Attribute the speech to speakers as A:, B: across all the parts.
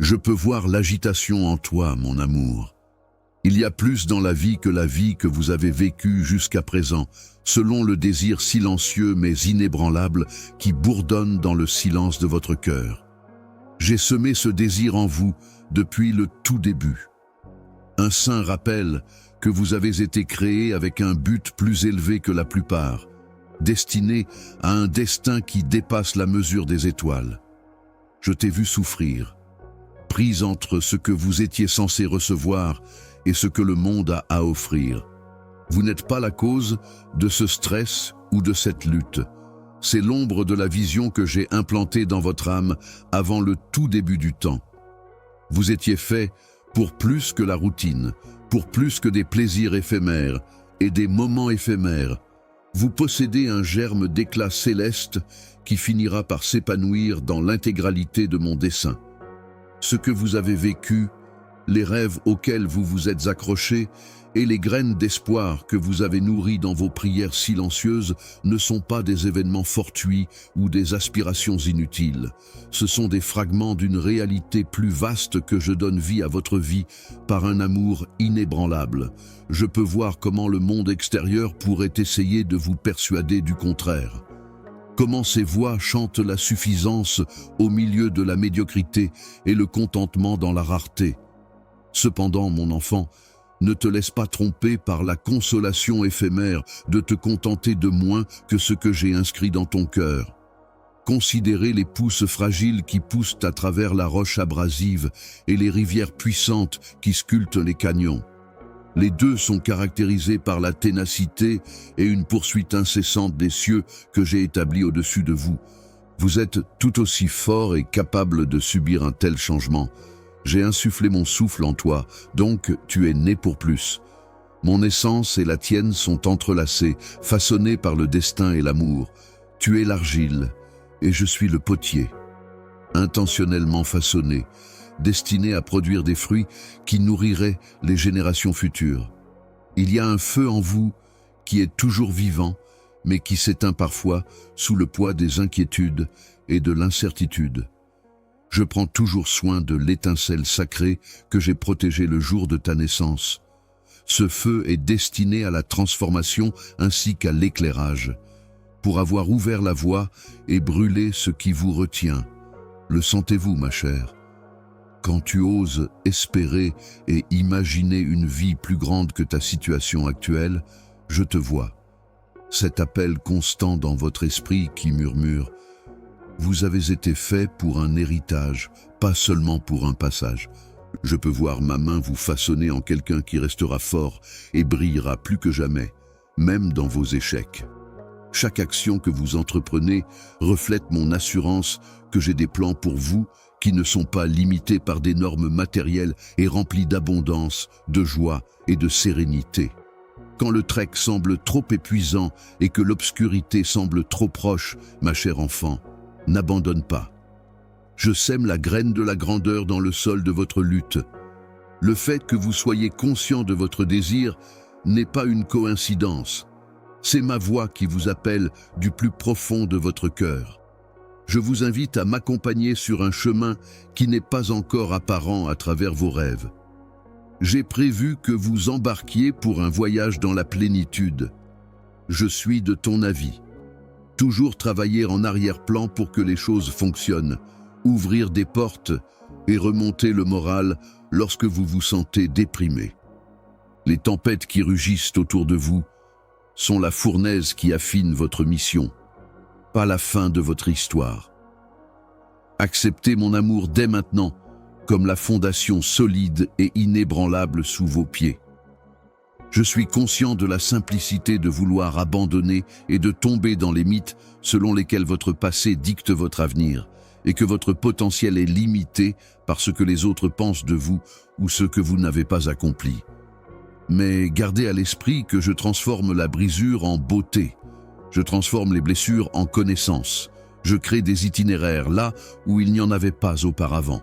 A: Je peux voir l'agitation en toi, mon amour. Il y a plus dans la vie que vous avez vécue jusqu'à présent, selon le désir silencieux mais inébranlable qui bourdonne dans le silence de votre cœur. J'ai semé ce désir en vous depuis le tout début. Un saint rappel que vous avez été créé avec un but plus élevé que la plupart, destiné à un destin qui dépasse la mesure des étoiles. Je t'ai vu souffrir, prise entre ce que vous étiez censé recevoir et ce que le monde a à offrir. Vous n'êtes pas la cause de ce stress ou de cette lutte. C'est l'ombre de la vision que j'ai implantée dans votre âme avant le tout début du temps. Vous étiez fait pour plus que la routine, pour plus que des plaisirs éphémères et des moments éphémères. Vous possédez un germe d'éclat céleste qui finira par s'épanouir dans l'intégralité de mon dessein. Ce que vous avez vécu, les rêves auxquels vous vous êtes accrochés et les graines d'espoir que vous avez nourries dans vos prières silencieuses ne sont pas des événements fortuits ou des aspirations inutiles. Ce sont des fragments d'une réalité plus vaste que je donne vie à votre vie par un amour inébranlable. Je peux voir comment le monde extérieur pourrait essayer de vous persuader du contraire. Comment ces voix chantent la suffisance au milieu de la médiocrité et le contentement dans la rareté. Cependant, mon enfant, ne te laisse pas tromper par la consolation éphémère de te contenter de moins que ce que j'ai inscrit dans ton cœur. Considérez les pousses fragiles qui poussent à travers la roche abrasive et les rivières puissantes qui sculptent les canyons. Les deux sont caractérisés par la ténacité et une poursuite incessante des cieux que j'ai établis au-dessus de vous. Vous êtes tout aussi fort et capable de subir un tel changement. J'ai insufflé mon souffle en toi, donc tu es né pour plus. Mon essence et la tienne sont entrelacées, façonnées par le destin et l'amour. Tu es l'argile, et je suis le potier. Intentionnellement façonné, destiné à produire des fruits qui nourriraient les générations futures. Il y a un feu en vous qui est toujours vivant, mais qui s'éteint parfois sous le poids des inquiétudes et de l'incertitude. Je prends toujours soin de l'étincelle sacrée que j'ai protégée le jour de ta naissance. Ce feu est destiné à la transformation ainsi qu'à l'éclairage, pour avoir ouvert la voie et brûler ce qui vous retient. Le sentez-vous, ma chère? Quand tu oses espérer et imaginer une vie plus grande que ta situation actuelle, je te vois. Cet appel constant dans votre esprit qui murmure « Vous avez été fait pour un héritage, pas seulement pour un passage. » Je peux voir ma main vous façonner en quelqu'un qui restera fort et brillera plus que jamais, même dans vos échecs. Chaque action que vous entreprenez reflète mon assurance que j'ai des plans pour vous qui ne sont pas limités par des normes matérielles et remplis d'abondance, de joie et de sérénité. Quand le trek semble trop épuisant et que l'obscurité semble trop proche, ma chère enfant, n'abandonne pas. Je sème la graine de la grandeur dans le sol de votre lutte. Le fait que vous soyez conscient de votre désir n'est pas une coïncidence. C'est ma voix qui vous appelle du plus profond de votre cœur. Je vous invite à m'accompagner sur un chemin qui n'est pas encore apparent à travers vos rêves. J'ai prévu que vous embarquiez pour un voyage dans la plénitude. Je suis de ton avis. Toujours travailler en arrière-plan pour que les choses fonctionnent, ouvrir des portes et remonter le moral lorsque vous vous sentez déprimé. Les tempêtes qui rugissent autour de vous sont la fournaise qui affine votre mission, pas la fin de votre histoire. Acceptez mon amour dès maintenant comme la fondation solide et inébranlable sous vos pieds. Je suis conscient de la simplicité de vouloir abandonner et de tomber dans les mythes selon lesquels votre passé dicte votre avenir et que votre potentiel est limité par ce que les autres pensent de vous ou ce que vous n'avez pas accompli. Mais gardez à l'esprit que je transforme la brisure en beauté. Je transforme les blessures en connaissances. Je crée des itinéraires là où il n'y en avait pas auparavant.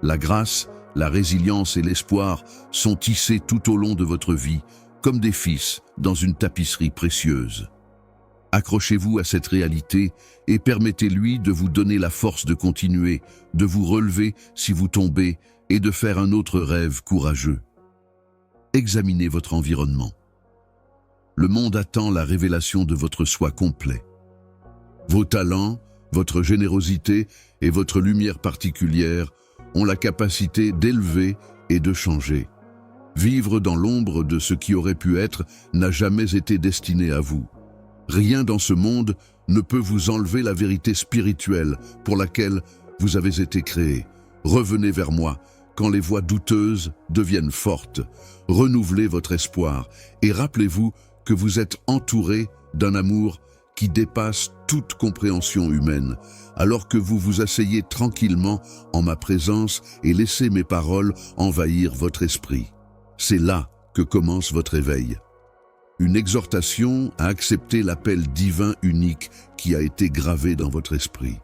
A: La grâce, la résilience et l'espoir sont tissés tout au long de votre vie, comme des fils dans une tapisserie précieuse. Accrochez-vous à cette réalité et permettez-lui de vous donner la force de continuer, de vous relever si vous tombez et de faire un autre rêve courageux. Examinez votre environnement. Le monde attend la révélation de votre soi complet. Vos talents, votre générosité et votre lumière particulière ont la capacité d'élever et de changer. Vivre dans l'ombre de ce qui aurait pu être n'a jamais été destiné à vous. Rien dans ce monde ne peut vous enlever la vérité spirituelle pour laquelle vous avez été créé. Revenez vers moi quand les voix douteuses deviennent fortes. Renouvelez votre espoir et rappelez-vous que vous êtes entouré d'un amour qui dépasse toute compréhension humaine, alors que vous vous asseyez tranquillement en ma présence et laissez mes paroles envahir votre esprit. C'est là que commence votre éveil. Une exhortation à accepter l'appel divin unique qui a été gravé dans votre esprit.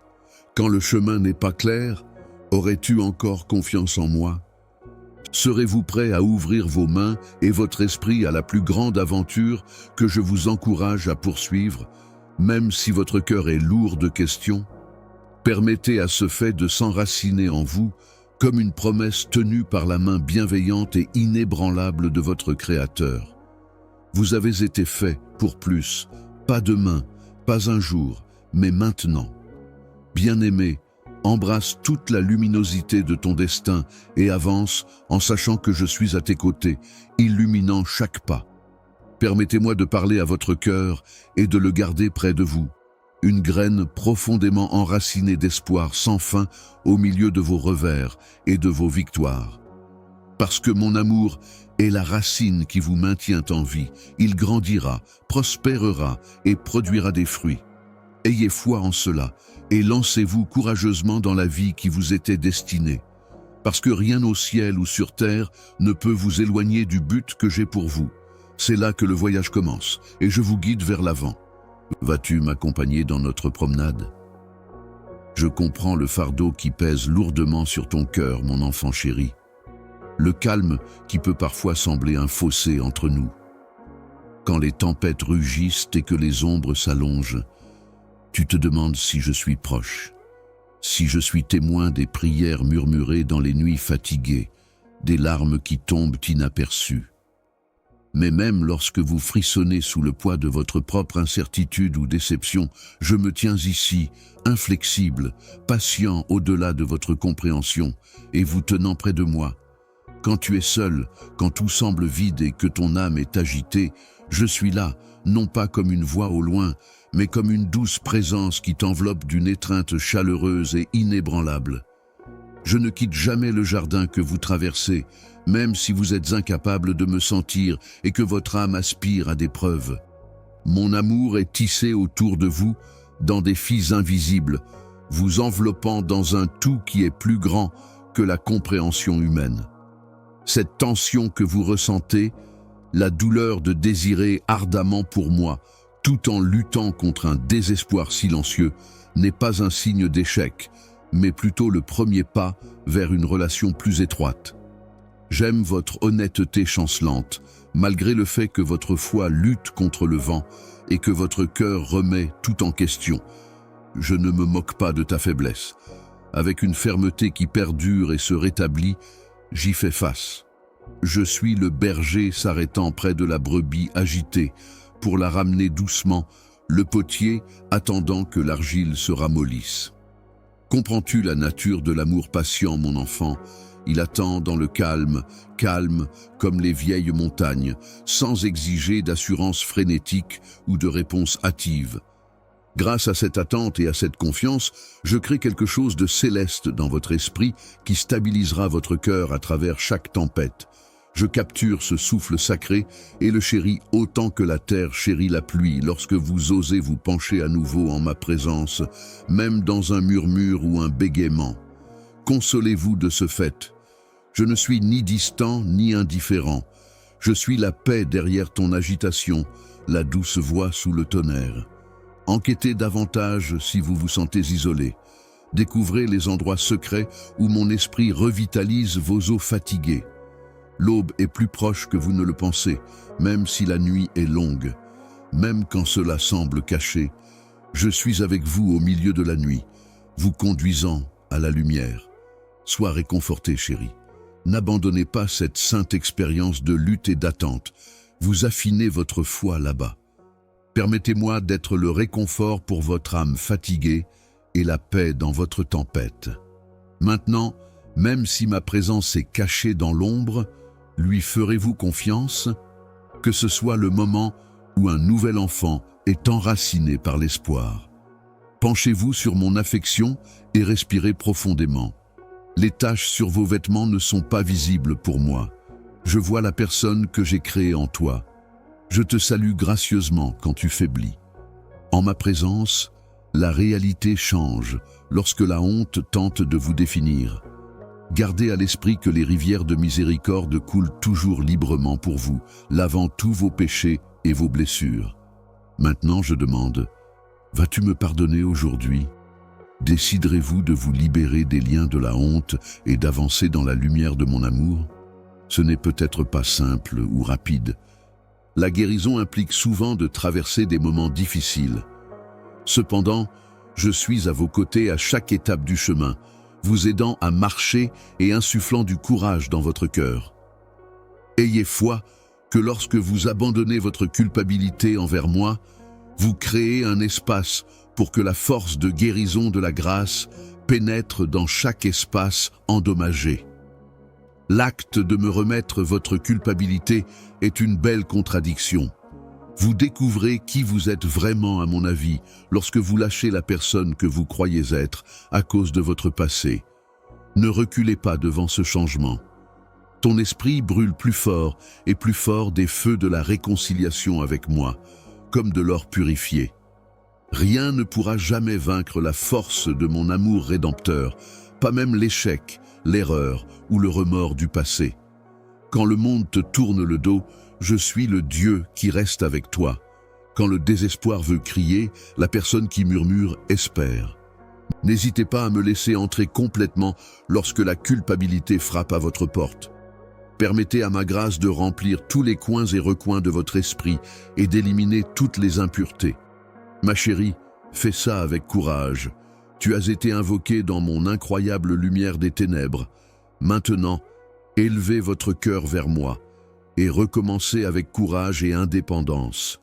A: Quand le chemin n'est pas clair, aurais-tu encore confiance en moi? Serez-vous prêt à ouvrir vos mains et votre esprit à la plus grande aventure que je vous encourage à poursuivre, même si votre cœur est lourd de questions? Permettez à ce fait de s'enraciner en vous comme une promesse tenue par la main bienveillante et inébranlable de votre Créateur. Vous avez été fait pour plus, pas demain, pas un jour, mais maintenant. Bien-aimé, embrasse toute la luminosité de ton destin et avance en sachant que je suis à tes côtés, illuminant chaque pas. Permettez-moi de parler à votre cœur et de le garder près de vous. Une graine profondément enracinée d'espoir sans fin au milieu de vos revers et de vos victoires. Parce que mon amour est la racine qui vous maintient en vie, il grandira, prospérera et produira des fruits. Ayez foi en cela et lancez-vous courageusement dans la vie qui vous était destinée. Parce que rien au ciel ou sur terre ne peut vous éloigner du but que j'ai pour vous. C'est là que le voyage commence et je vous guide vers l'avant. Vas-tu m'accompagner dans notre promenade? Je comprends le fardeau qui pèse lourdement sur ton cœur, mon enfant chéri. Le calme qui peut parfois sembler un fossé entre nous. Quand les tempêtes rugissent et que les ombres s'allongent, tu te demandes si je suis proche, si je suis témoin des prières murmurées dans les nuits fatiguées, des larmes qui tombent inaperçues. Mais même lorsque vous frissonnez sous le poids de votre propre incertitude ou déception, je me tiens ici, inflexible, patient au-delà de votre compréhension, et vous tenant près de moi. Quand tu es seul, quand tout semble vide et que ton âme est agitée, je suis là, non pas comme une voix au loin, mais comme une douce présence qui t'enveloppe d'une étreinte chaleureuse et inébranlable. Je ne quitte jamais le jardin que vous traversez, même si vous êtes incapable de me sentir et que votre âme aspire à des preuves. Mon amour est tissé autour de vous dans des fils invisibles, vous enveloppant dans un tout qui est plus grand que la compréhension humaine. Cette tension que vous ressentez, la douleur de désirer ardemment pour moi, tout en luttant contre un désespoir silencieux, n'est pas un signe d'échec, mais plutôt le premier pas vers une relation plus étroite. J'aime votre honnêteté chancelante, malgré le fait que votre foi lutte contre le vent et que votre cœur remet tout en question. Je ne me moque pas de ta faiblesse. Avec une fermeté qui perdure et se rétablit, j'y fais face. Je suis le berger s'arrêtant près de la brebis agitée pour la ramener doucement, le potier attendant que l'argile se ramollisse. Comprends-tu la nature de l'amour patient, mon enfant? Il attend dans le calme, calme comme les vieilles montagnes, sans exiger d'assurance frénétique ou de réponse hâtive. Grâce à cette attente et à cette confiance, je crée quelque chose de céleste dans votre esprit qui stabilisera votre cœur à travers chaque tempête. Je capture ce souffle sacré et le chéris autant que la terre chérit la pluie lorsque vous osez vous pencher à nouveau en ma présence, même dans un murmure ou un bégaiement. Consolez-vous de ce fait. Je ne suis ni distant ni indifférent. Je suis la paix derrière ton agitation, la douce voix sous le tonnerre. Enquêtez davantage si vous vous sentez isolé. Découvrez les endroits secrets où mon esprit revitalise vos os fatigués. L'aube est plus proche que vous ne le pensez, même si la nuit est longue. même quand cela semble caché. Je suis avec vous au milieu de la nuit, vous conduisant à la lumière. Sois réconforté, chérie. N'abandonnez pas cette sainte expérience de lutte et d'attente. Vous affinez votre foi là-bas. Permettez-moi d'être le réconfort pour votre âme fatiguée et la paix dans votre tempête. Maintenant, même si ma présence est cachée dans l'ombre, lui ferez-vous confiance? Que ce soit le moment où un nouvel enfant est enraciné par l'espoir. Penchez-vous sur mon affection et respirez profondément. Les taches sur vos vêtements ne sont pas visibles pour moi. Je vois la personne que j'ai créée en toi. Je te salue gracieusement quand tu faiblis. En ma présence, la réalité change lorsque la honte tente de vous définir. Gardez à l'esprit que les rivières de miséricorde coulent toujours librement pour vous, lavant tous vos péchés et vos blessures. Maintenant, je demande, vas-tu me pardonner aujourd'hui? Déciderez-vous de vous libérer des liens de la honte et d'avancer dans la lumière de mon amour? Ce n'est peut-être pas simple ou rapide. La guérison implique souvent de traverser des moments difficiles. Cependant, je suis à vos côtés à chaque étape du chemin, vous aidant à marcher et insufflant du courage dans votre cœur. Ayez foi que lorsque vous abandonnez votre culpabilité envers moi, vous créez un espace pour que la force de guérison de la grâce pénètre dans chaque espace endommagé. L'acte de me remettre votre culpabilité est une belle contradiction. Vous découvrez qui vous êtes vraiment à mon avis lorsque vous lâchez la personne que vous croyez être à cause de votre passé. Ne reculez pas devant ce changement. Ton esprit brûle plus fort et plus fort des feux de la réconciliation avec moi, comme de l'or purifié. Rien ne pourra jamais vaincre la force de mon amour rédempteur, pas même l'échec, l'erreur ou le remords du passé. Quand le monde te tourne le dos, je suis le Dieu qui reste avec toi. Quand le désespoir veut crier, la personne qui murmure espère. N'hésitez pas à me laisser entrer complètement lorsque la culpabilité frappe à votre porte. Permettez à ma grâce de remplir tous les coins et recoins de votre esprit et d'éliminer toutes les impuretés. Ma chérie, fais ça avec courage. Tu as été invoquée dans mon incroyable lumière des ténèbres. Maintenant, élevez votre cœur vers moi et recommencez avec courage et indépendance.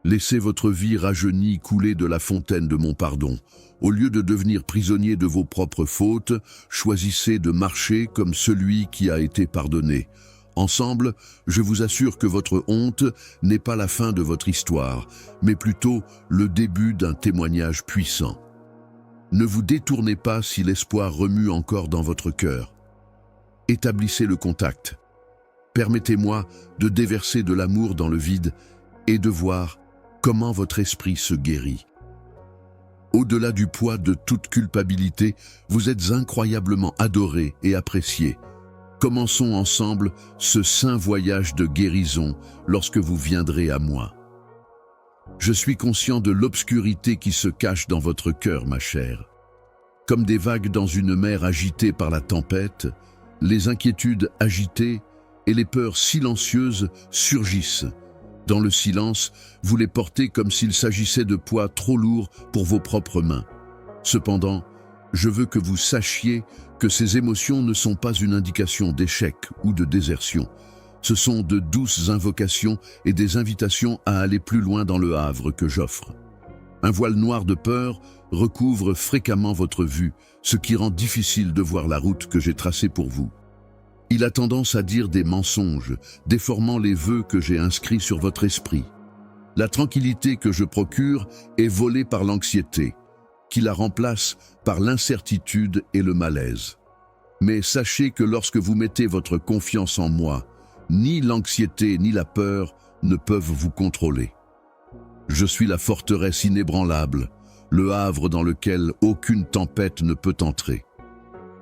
A: Laissez votre vie rajeunie couler de la fontaine de mon pardon. Au lieu de devenir prisonnier de vos propres fautes, choisissez de marcher comme celui qui a été pardonné. Ensemble, je vous assure que votre honte n'est pas la fin de votre histoire, mais plutôt le début d'un témoignage puissant. Ne vous détournez pas si l'espoir remue encore dans votre cœur. Établissez le contact. Permettez-moi de déverser de l'amour dans le vide et de voir comment votre esprit se guérit. Au-delà du poids de toute culpabilité, vous êtes incroyablement adoré et apprécié. Commençons ensemble ce saint voyage de guérison lorsque vous viendrez à moi. Je suis conscient de l'obscurité qui se cache dans votre cœur, ma chère. Comme des vagues dans une mer agitée par la tempête, les inquiétudes agitées et les peurs silencieuses surgissent. Dans le silence, vous les portez comme s'il s'agissait de poids trop lourds pour vos propres mains. Cependant, je veux que vous sachiez que ces émotions ne sont pas une indication d'échec ou de désertion. Ce sont de douces invocations et des invitations à aller plus loin dans le havre que j'offre. Un voile noir de peur recouvre fréquemment votre vue, ce qui rend difficile de voir la route que j'ai tracée pour vous. Il a tendance à dire des mensonges, déformant les vœux que j'ai inscrits sur votre esprit. La tranquillité que je procure est volée par l'anxiété, qui la remplace par l'incertitude et le malaise. Mais sachez que lorsque vous mettez votre confiance en moi, ni l'anxiété ni la peur ne peuvent vous contrôler. Je suis la forteresse inébranlable, le havre dans lequel aucune tempête ne peut entrer.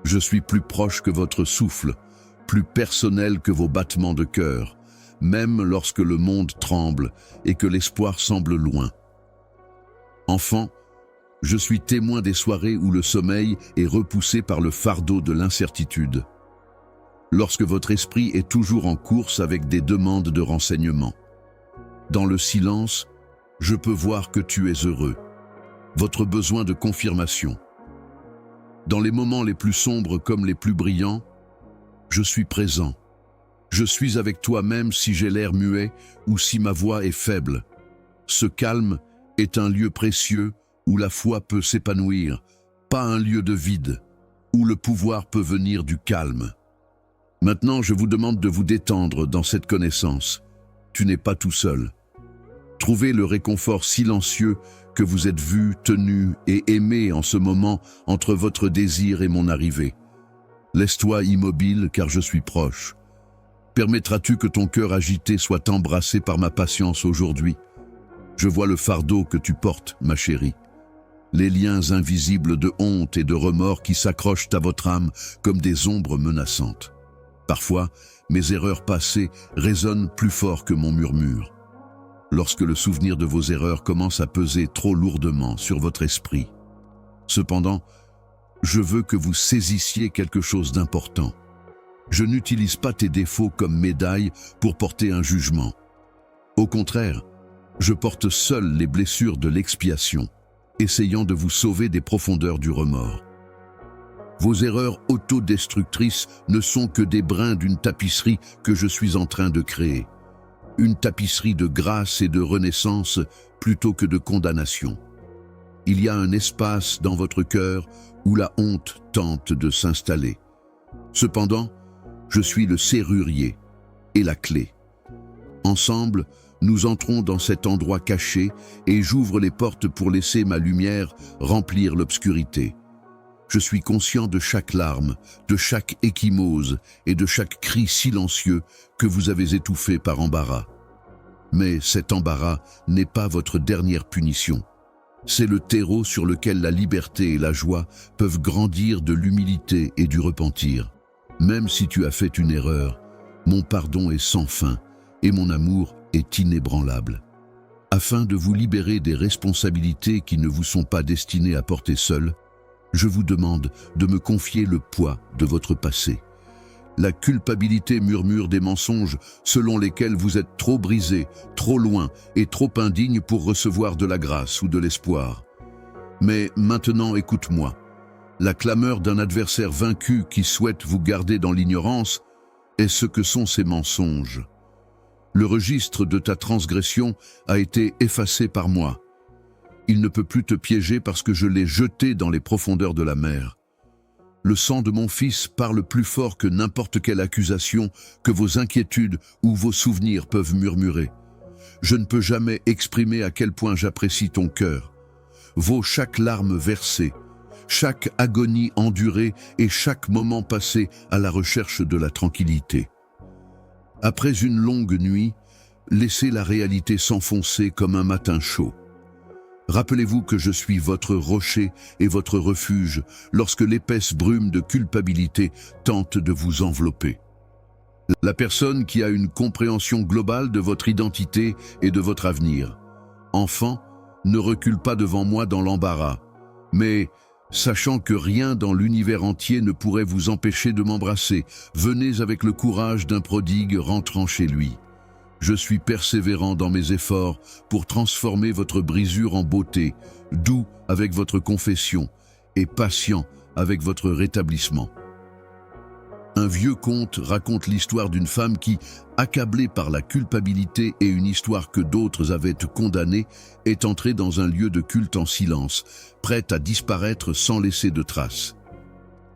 A: Je suis plus proche que votre souffle, plus personnel que vos battements de cœur, même lorsque le monde tremble et que l'espoir semble loin. Enfant, je suis témoin des soirées où le sommeil est repoussé par le fardeau de l'incertitude. Lorsque votre esprit est toujours en course avec des demandes de renseignements. Dans le silence, Je peux voir que tu es heureux. Votre besoin de confirmation. Dans les moments les plus sombres comme les plus brillants, je suis présent. Je suis avec toi même si j'ai l'air muet ou si ma voix est faible. Ce calme est un lieu précieux où la foi peut s'épanouir, pas un lieu de vide, où le pouvoir peut venir du calme. Maintenant, je vous demande de vous détendre dans cette connaissance. Tu n'es pas tout seul. Trouvez le réconfort silencieux que vous êtes vu, tenu et aimé en ce moment entre votre désir et mon arrivée. Laisse-toi immobile car je suis proche. Permettras-tu que ton cœur agité soit embrassé par ma patience aujourd'hui? Je vois le fardeau que tu portes, ma chérie. Les liens invisibles de honte et de remords qui s'accrochent à votre âme comme des ombres menaçantes. Parfois, mes erreurs passées résonnent plus fort que mon murmure. Lorsque le souvenir de vos erreurs commence à peser trop lourdement sur votre esprit. Cependant, je veux que vous saisissiez quelque chose d'important. Je n'utilise pas tes défauts comme médaille pour porter un jugement. Au contraire, je porte seul les blessures de l'expiation, essayant de vous sauver des profondeurs du remords. Vos erreurs autodestructrices ne sont que des brins d'une tapisserie que je suis en train de créer. Une tapisserie de grâce et de renaissance plutôt que de condamnation. Il y a un espace dans votre cœur où la honte tente de s'installer. Cependant, je suis le serrurier et la clé. Ensemble, nous entrons dans cet endroit caché et j'ouvre les portes pour laisser ma lumière remplir l'obscurité. Je suis conscient de chaque larme, de chaque échymose et de chaque cri silencieux que vous avez étouffé par embarras. Mais cet embarras n'est pas votre dernière punition. C'est le terreau sur lequel la liberté et la joie peuvent grandir de l'humilité et du repentir. Même si tu as fait une erreur, mon pardon est sans fin et mon amour est inébranlable. Afin de vous libérer des responsabilités qui ne vous sont pas destinées à porter seul, je vous demande de me confier le poids de votre passé. La culpabilité murmure des mensonges selon lesquels vous êtes trop brisé, trop loin et trop indigne pour recevoir de la grâce ou de l'espoir. Mais maintenant, écoute-moi. La clameur d'un adversaire vaincu qui souhaite vous garder dans l'ignorance est ce que sont ces mensonges. Le registre de ta transgression a été effacé par moi. Il ne peut plus te piéger parce que je l'ai jeté dans les profondeurs de la mer. Le sang de mon fils parle plus fort que n'importe quelle accusation que vos inquiétudes ou vos souvenirs peuvent murmurer. Je ne peux jamais exprimer à quel point j'apprécie ton cœur. Vaut chaque larme versée, chaque agonie endurée et chaque moment passé à la recherche de la tranquillité. Après une longue nuit, laissez la réalité s'enfoncer comme un matin chaud. Rappelez-vous que je suis votre rocher et votre refuge lorsque l'épaisse brume de culpabilité tente de vous envelopper. La personne qui a une compréhension globale de votre identité et de votre avenir. Enfant, ne recule pas devant moi dans l'embarras, mais sachant que rien dans l'univers entier ne pourrait vous empêcher de m'embrasser, venez avec le courage d'un prodigue rentrant chez lui. Je suis persévérant dans mes efforts pour transformer votre brisure en beauté, doux avec votre confession et patient avec votre rétablissement. Un vieux conte raconte l'histoire d'une femme qui, accablée par la culpabilité et une histoire que d'autres avaient condamnée, est entrée dans un lieu de culte en silence, prête à disparaître sans laisser de traces.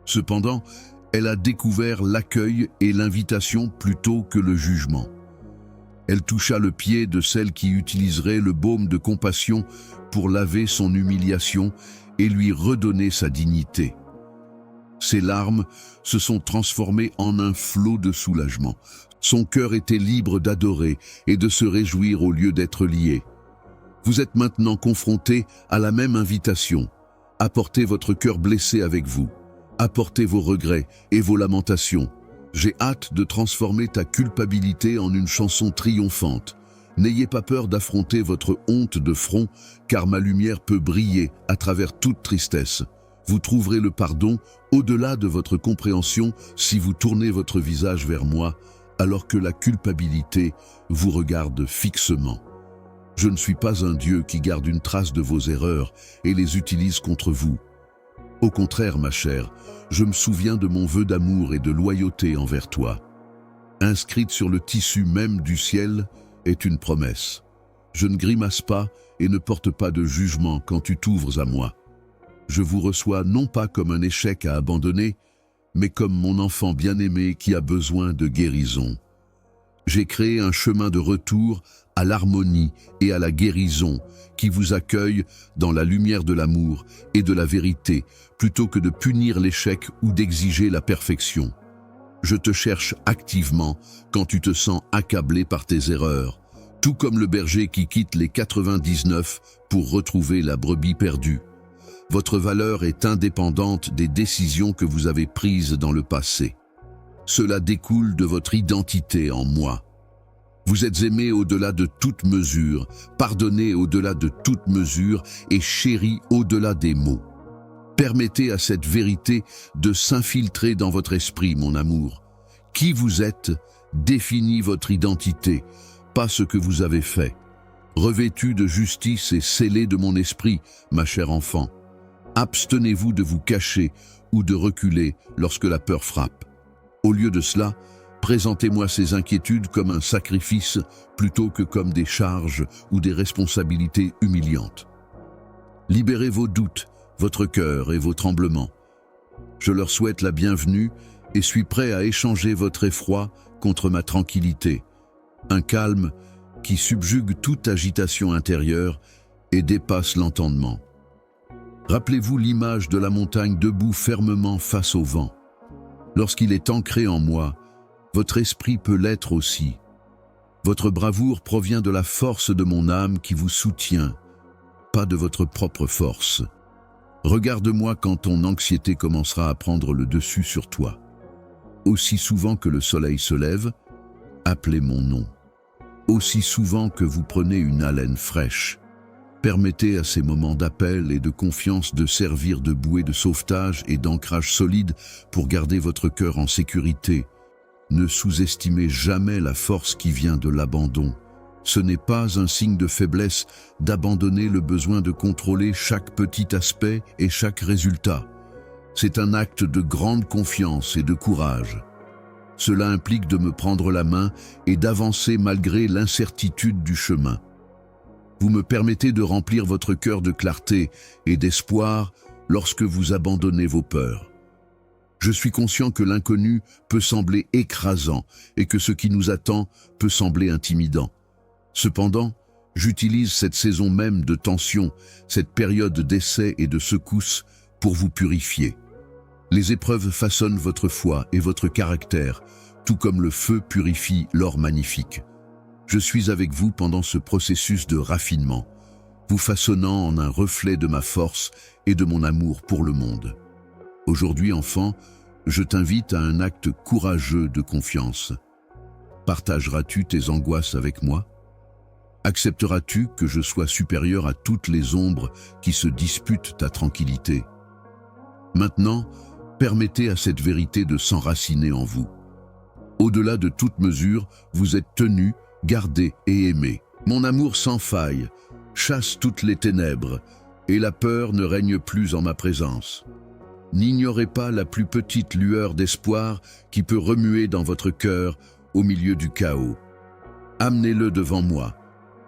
A: Cependant, elle a découvert l'accueil et l'invitation plutôt que le jugement. Elle toucha le pied de celle qui utiliserait le baume de compassion pour laver son humiliation et lui redonner sa dignité. Ses larmes se sont transformées en un flot de soulagement. Son cœur était libre d'adorer et de se réjouir au lieu d'être lié. Vous êtes maintenant confronté à la même invitation. Apportez votre cœur blessé avec vous. Apportez vos regrets et vos lamentations. J'ai hâte de transformer ta culpabilité en une chanson triomphante. N'ayez pas peur d'affronter votre honte de front, car ma lumière peut briller à travers toute tristesse. Vous trouverez le pardon au-delà de votre compréhension si vous tournez votre visage vers moi, alors que la culpabilité vous regarde fixement. Je ne suis pas un Dieu qui garde une trace de vos erreurs et les utilise contre vous. Au contraire, ma chère, je me souviens de mon vœu d'amour et de loyauté envers toi. Inscrite sur le tissu même du ciel est une promesse. Je ne grimace pas et ne porte pas de jugement quand tu t'ouvres à moi. Je vous reçois non pas comme un échec à abandonner, mais comme mon enfant bien-aimé qui a besoin de guérison. J'ai créé un chemin de retour à l'harmonie et à la guérison qui vous accueille dans la lumière de l'amour et de la vérité, plutôt que de punir l'échec ou d'exiger la perfection. Je te cherche activement quand tu te sens accablé par tes erreurs, tout comme le berger qui quitte les 99 pour retrouver la brebis perdue. Votre valeur est indépendante des décisions que vous avez prises dans le passé. Cela découle de votre identité en moi. Vous êtes aimé au-delà de toute mesure, pardonné au-delà de toute mesure et chéri au-delà des mots. Permettez à cette vérité de s'infiltrer dans votre esprit, mon amour. Qui vous êtes définit votre identité, pas ce que vous avez fait. Revêtu de justice et scellé de mon esprit, ma chère enfant. Abstenez-vous de vous cacher ou de reculer lorsque la peur frappe. Au lieu de cela, présentez-moi ces inquiétudes comme un sacrifice plutôt que comme des charges ou des responsabilités humiliantes. Libérez vos doutes, votre cœur et vos tremblements. Je leur souhaite la bienvenue et suis prêt à échanger votre effroi contre ma tranquillité. Un calme qui subjugue toute agitation intérieure et dépasse l'entendement. Rappelez-vous l'image de la montagne debout fermement face au vent. Lorsqu'il est ancré en moi, votre esprit peut l'être aussi. Votre bravoure provient de la force de mon âme qui vous soutient, pas de votre propre force. Regarde-moi quand ton anxiété commencera à prendre le dessus sur toi. Aussi souvent que le soleil se lève, appelez mon nom. Aussi souvent que vous prenez une haleine fraîche, permettez à ces moments d'appel et de confiance de servir de bouée de sauvetage et d'ancrage solide pour garder votre cœur en sécurité. Ne sous-estimez jamais la force qui vient de l'abandon. Ce n'est pas un signe de faiblesse d'abandonner le besoin de contrôler chaque petit aspect et chaque résultat. C'est un acte de grande confiance et de courage. Cela implique de me prendre la main et d'avancer malgré l'incertitude du chemin. Vous me permettez de remplir votre cœur de clarté et d'espoir lorsque vous abandonnez vos peurs. Je suis conscient que l'inconnu peut sembler écrasant et que ce qui nous attend peut sembler intimidant. Cependant, j'utilise cette saison même de tension, cette période d'essai et de secousse pour vous purifier. Les épreuves façonnent votre foi et votre caractère, tout comme le feu purifie l'or magnifique. Je suis avec vous pendant ce processus de raffinement, vous façonnant en un reflet de ma force et de mon amour pour le monde. Aujourd'hui, enfant, je t'invite à un acte courageux de confiance. Partageras-tu tes angoisses avec moi? Accepteras-tu que je sois supérieur à toutes les ombres qui se disputent ta tranquillité? Maintenant, permettez à cette vérité de s'enraciner en vous. Au-delà de toute mesure, vous êtes tenu, gardé et aimé. Mon amour sans faille chasse toutes les ténèbres et la peur ne règne plus en ma présence. N'ignorez pas la plus petite lueur d'espoir qui peut remuer dans votre cœur au milieu du chaos. Amenez-le devant moi,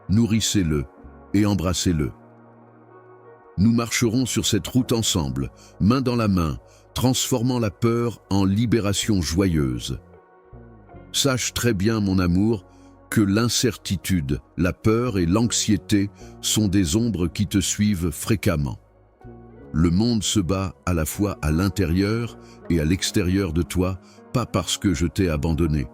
A: nourrissez-le et embrassez-le. Nous marcherons sur cette route ensemble, main dans la main, transformant la peur en libération joyeuse. Sache très bien, mon amour, que l'incertitude, la peur et l'anxiété sont des ombres qui te suivent fréquemment. Le monde se bat à la fois à l'intérieur et à l'extérieur de toi, pas parce que je t'ai abandonné.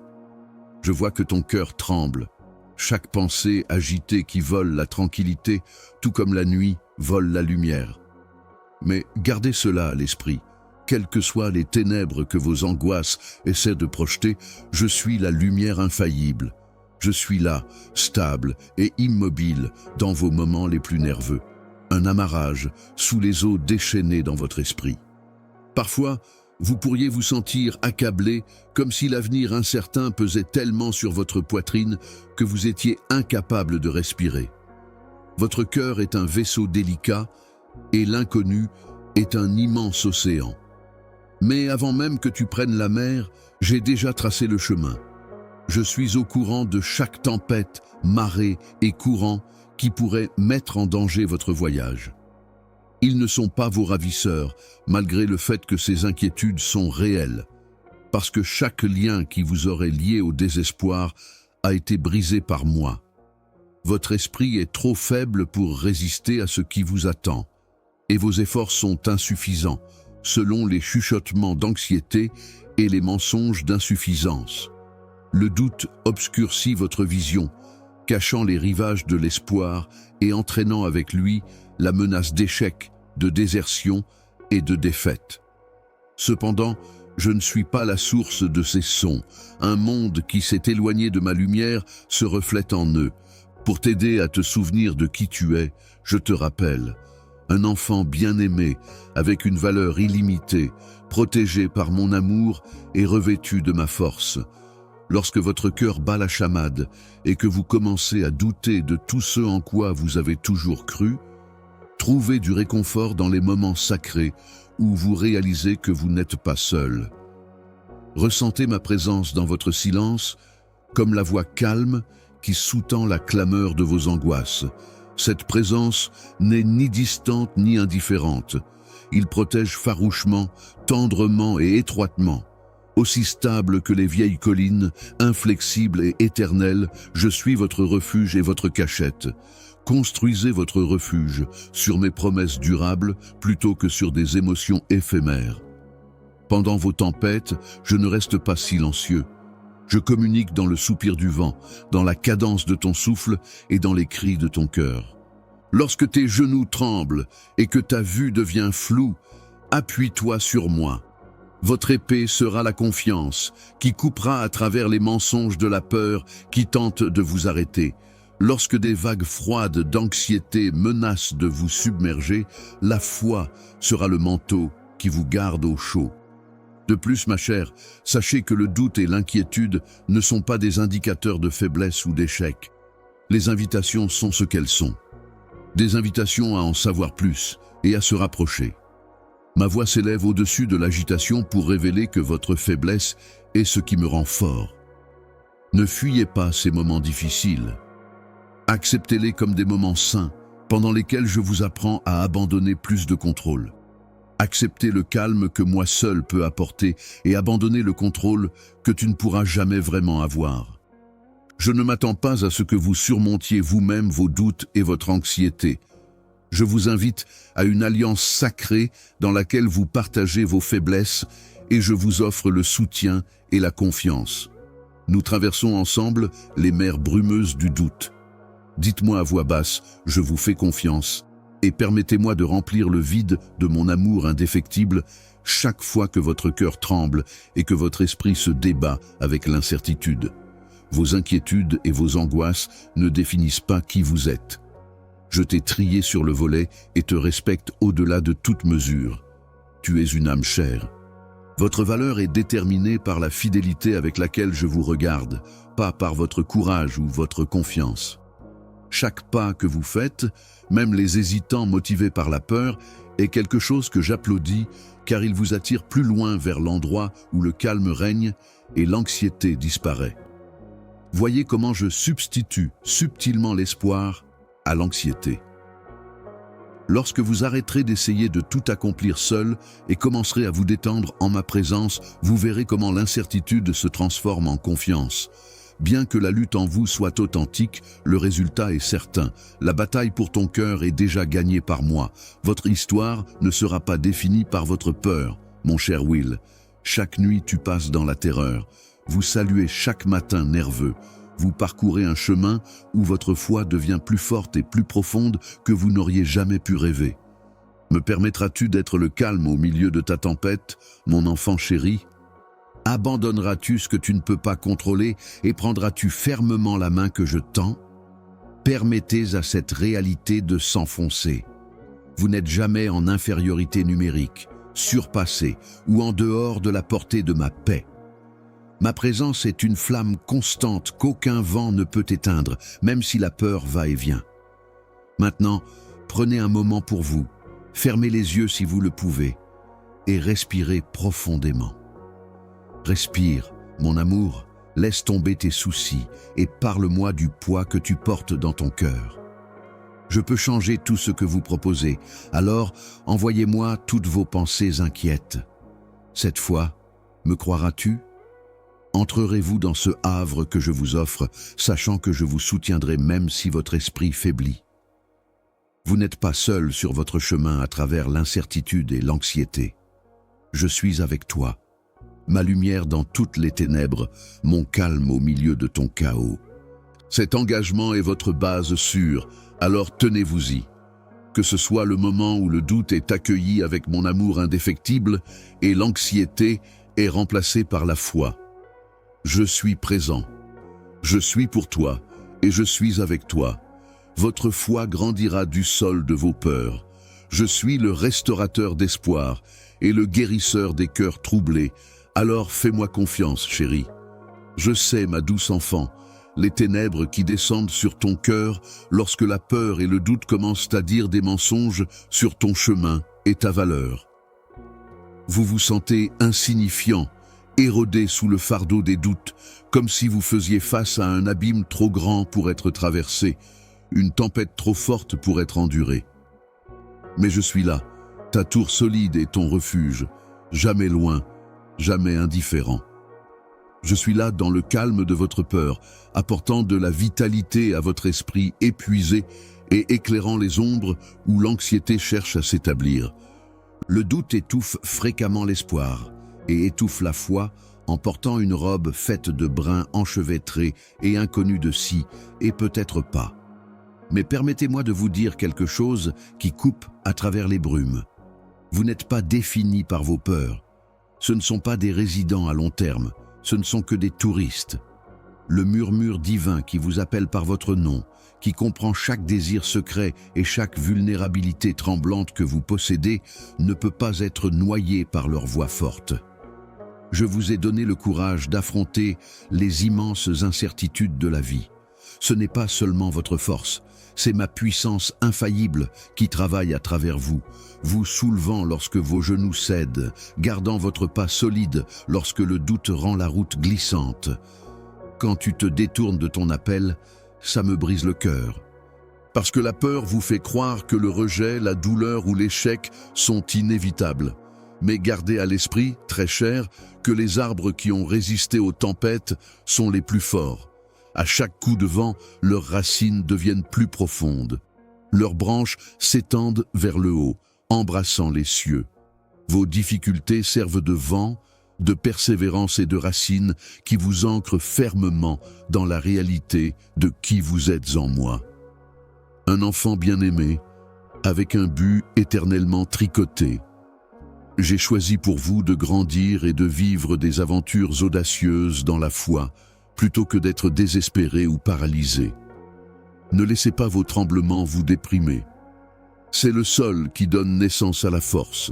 A: Je vois que ton cœur tremble, chaque pensée agitée qui vole la tranquillité, tout comme la nuit vole la lumière. Mais gardez cela à l'esprit. Quelles que soient les ténèbres que vos angoisses essaient de projeter, je suis la lumière infaillible. Je suis là, stable et immobile dans vos moments les plus nerveux. Un amarrage sous les eaux déchaînées dans votre esprit. Parfois, vous pourriez vous sentir accablé, comme si l'avenir incertain pesait tellement sur votre poitrine que vous étiez incapable de respirer. Votre cœur est un vaisseau délicat et l'inconnu est un immense océan. Mais avant même que tu prennes la mer, j'ai déjà tracé le chemin. Je suis au courant de chaque tempête, marée et courant qui pourrait mettre en danger votre voyage. Ils ne sont pas vos ravisseurs, malgré le fait que ces inquiétudes sont réelles, parce que chaque lien qui vous aurait lié au désespoir a été brisé par moi. Votre esprit est trop faible pour résister à ce qui vous attend, et vos efforts sont insuffisants, selon les chuchotements d'anxiété et les mensonges d'insuffisance. Le doute obscurcit votre vision, cachant les rivages de l'espoir et entraînant avec lui la menace d'échec, de désertion et de défaite. Cependant, je ne suis pas la source de ces sons. Un monde qui s'est éloigné de ma lumière se reflète en eux. Pour t'aider à te souvenir de qui tu es, je te rappelle, un enfant bien-aimé, avec une valeur illimitée, protégé par mon amour et revêtu de ma force. Lorsque votre cœur bat la chamade et que vous commencez à douter de tout ce en quoi vous avez toujours cru, trouvez du réconfort dans les moments sacrés où vous réalisez que vous n'êtes pas seul. Ressentez ma présence dans votre silence comme la voix calme qui sous-tend la clameur de vos angoisses. Cette présence n'est ni distante ni indifférente. Il protège farouchement, tendrement et étroitement. Aussi stable que les vieilles collines, inflexible et éternelle, je suis votre refuge et votre cachette. Construisez votre refuge sur mes promesses durables plutôt que sur des émotions éphémères. Pendant vos tempêtes, je ne reste pas silencieux. Je communique dans le soupir du vent, dans la cadence de ton souffle et dans les cris de ton cœur. Lorsque tes genoux tremblent et que ta vue devient floue, appuie-toi sur moi. Votre épée sera la confiance, qui coupera à travers les mensonges de la peur qui tentent de vous arrêter. Lorsque des vagues froides d'anxiété menacent de vous submerger, la foi sera le manteau qui vous garde au chaud. De plus, ma chère, sachez que le doute et l'inquiétude ne sont pas des indicateurs de faiblesse ou d'échec. Les invitations sont ce qu'elles sont. Des invitations à en savoir plus et à se rapprocher. Ma voix s'élève au-dessus de l'agitation pour révéler que votre faiblesse est ce qui me rend fort. Ne fuyez pas ces moments difficiles. Acceptez-les comme des moments sains, pendant lesquels je vous apprends à abandonner plus de contrôle. Acceptez le calme que moi seul peux apporter et abandonnez le contrôle que tu ne pourras jamais vraiment avoir. Je ne m'attends pas à ce que vous surmontiez vous-même vos doutes et votre anxiété. Je vous invite à une alliance sacrée dans laquelle vous partagez vos faiblesses et je vous offre le soutien et la confiance. Nous traversons ensemble les mers brumeuses du doute. Dites-moi à voix basse, je vous fais confiance, et permettez-moi de remplir le vide de mon amour indéfectible chaque fois que votre cœur tremble et que votre esprit se débat avec l'incertitude. Vos inquiétudes et vos angoisses ne définissent pas qui vous êtes. Je t'ai trié sur le volet et te respecte au-delà de toute mesure. Tu es une âme chère. Votre valeur est déterminée par la fidélité avec laquelle je vous regarde, pas par votre courage ou votre confiance. Chaque pas que vous faites, même les hésitants motivés par la peur, est quelque chose que j'applaudis car il vous attire plus loin vers l'endroit où le calme règne et l'anxiété disparaît. Voyez comment je substitue subtilement l'espoir à l'anxiété. Lorsque vous arrêterez d'essayer de tout accomplir seul et commencerez à vous détendre en ma présence, vous verrez comment l'incertitude se transforme en confiance. Bien que la lutte en vous soit authentique, le résultat est certain. La bataille pour ton cœur est déjà gagnée par moi. Votre histoire ne sera pas définie par votre peur, mon cher Will. Chaque nuit tu passes dans la terreur. Vous saluez chaque matin nerveux. Vous parcourez un chemin où votre foi devient plus forte et plus profonde que vous n'auriez jamais pu rêver. Me permettras-tu d'être le calme au milieu de ta tempête, mon enfant chéri ? Abandonneras-tu ce que tu ne peux pas contrôler et prendras-tu fermement la main que je tends ? Permettez à cette réalité de s'enfoncer. Vous n'êtes jamais en infériorité numérique, surpassé ou en dehors de la portée de ma paix. Ma présence est une flamme constante qu'aucun vent ne peut éteindre, même si la peur va et vient. Maintenant, prenez un moment pour vous, fermez les yeux si vous le pouvez, et respirez profondément. Respire, mon amour, laisse tomber tes soucis et parle-moi du poids que tu portes dans ton cœur. Je peux changer tout ce que vous proposez, alors envoyez-moi toutes vos pensées inquiètes. Cette fois, me croiras-tu ? Entrerez-vous dans ce havre que je vous offre, sachant que je vous soutiendrai même si votre esprit faiblit. Vous n'êtes pas seul sur votre chemin à travers l'incertitude et l'anxiété. Je suis avec toi, ma lumière dans toutes les ténèbres, mon calme au milieu de ton chaos. Cet engagement est votre base sûre, alors tenez-vous-y. Que ce soit le moment où le doute est accueilli avec mon amour indéfectible et l'anxiété est remplacée par la foi. Je suis présent. Je suis pour toi et je suis avec toi. Votre foi grandira du sol de vos peurs. Je suis le restaurateur d'espoir et le guérisseur des cœurs troublés. Alors fais-moi confiance, chérie. Je sais, ma douce enfant, les ténèbres qui descendent sur ton cœur lorsque la peur et le doute commencent à dire des mensonges sur ton chemin et ta valeur. Vous vous sentez insignifiant, érodé sous le fardeau des doutes, comme si vous faisiez face à un abîme trop grand pour être traversé, une tempête trop forte pour être endurée. Mais je suis là, ta tour solide et ton refuge, jamais loin, jamais indifférent. Je suis là dans le calme de votre peur, apportant de la vitalité à votre esprit épuisé et éclairant les ombres où l'anxiété cherche à s'établir. Le doute étouffe fréquemment l'espoir et étouffe la foi en portant une robe faite de brins enchevêtrés et inconnus de scie, et peut-être pas. Mais permettez-moi de vous dire quelque chose qui coupe à travers les brumes. Vous n'êtes pas défini par vos peurs. Ce ne sont pas des résidents à long terme. Ce ne sont que des touristes. Le murmure divin qui vous appelle par votre nom, qui comprend chaque désir secret et chaque vulnérabilité tremblante que vous possédez, ne peut pas être noyé par leur voix forte. Je vous ai donné le courage d'affronter les immenses incertitudes de la vie. Ce n'est pas seulement votre force, c'est ma puissance infaillible qui travaille à travers vous, vous soulevant lorsque vos genoux cèdent, gardant votre pas solide lorsque le doute rend la route glissante. Quand tu te détournes de ton appel, ça me brise le cœur. Parce que la peur vous fait croire que le rejet, la douleur ou l'échec sont inévitables. Mais gardez à l'esprit, très cher, que les arbres qui ont résisté aux tempêtes sont les plus forts. À chaque coup de vent, leurs racines deviennent plus profondes. Leurs branches s'étendent vers le haut, embrassant les cieux. Vos difficultés servent de vent, de persévérance et de racines qui vous ancrent fermement dans la réalité de qui vous êtes en moi. Un enfant bien-aimé, avec un but éternellement tricoté. J'ai choisi pour vous de grandir et de vivre des aventures audacieuses dans la foi, plutôt que d'être désespéré ou paralysé. Ne laissez pas vos tremblements vous déprimer. C'est le sol qui donne naissance à la force.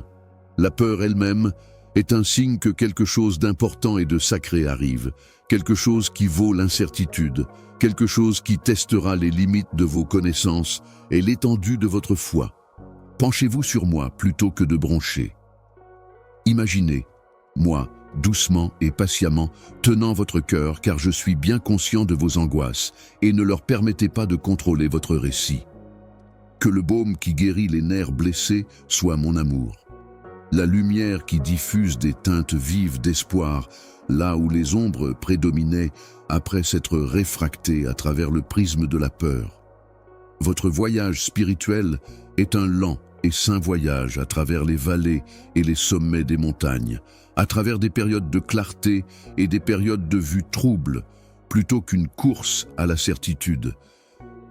A: La peur elle-même est un signe que quelque chose d'important et de sacré arrive, quelque chose qui vaut l'incertitude, quelque chose qui testera les limites de vos connaissances et l'étendue de votre foi. Penchez-vous sur moi plutôt que de broncher. Imaginez, moi, doucement et patiemment, tenant votre cœur car je suis bien conscient de vos angoisses et ne leur permettez pas de contrôler votre récit. Que le baume qui guérit les nerfs blessés soit mon amour. La lumière qui diffuse des teintes vives d'espoir, là où les ombres prédominaient après s'être réfractées à travers le prisme de la peur. Votre voyage spirituel est un lent et saint voyage à travers les vallées et les sommets des montagnes, à travers des périodes de clarté et des périodes de vue trouble, plutôt qu'une course à la certitude.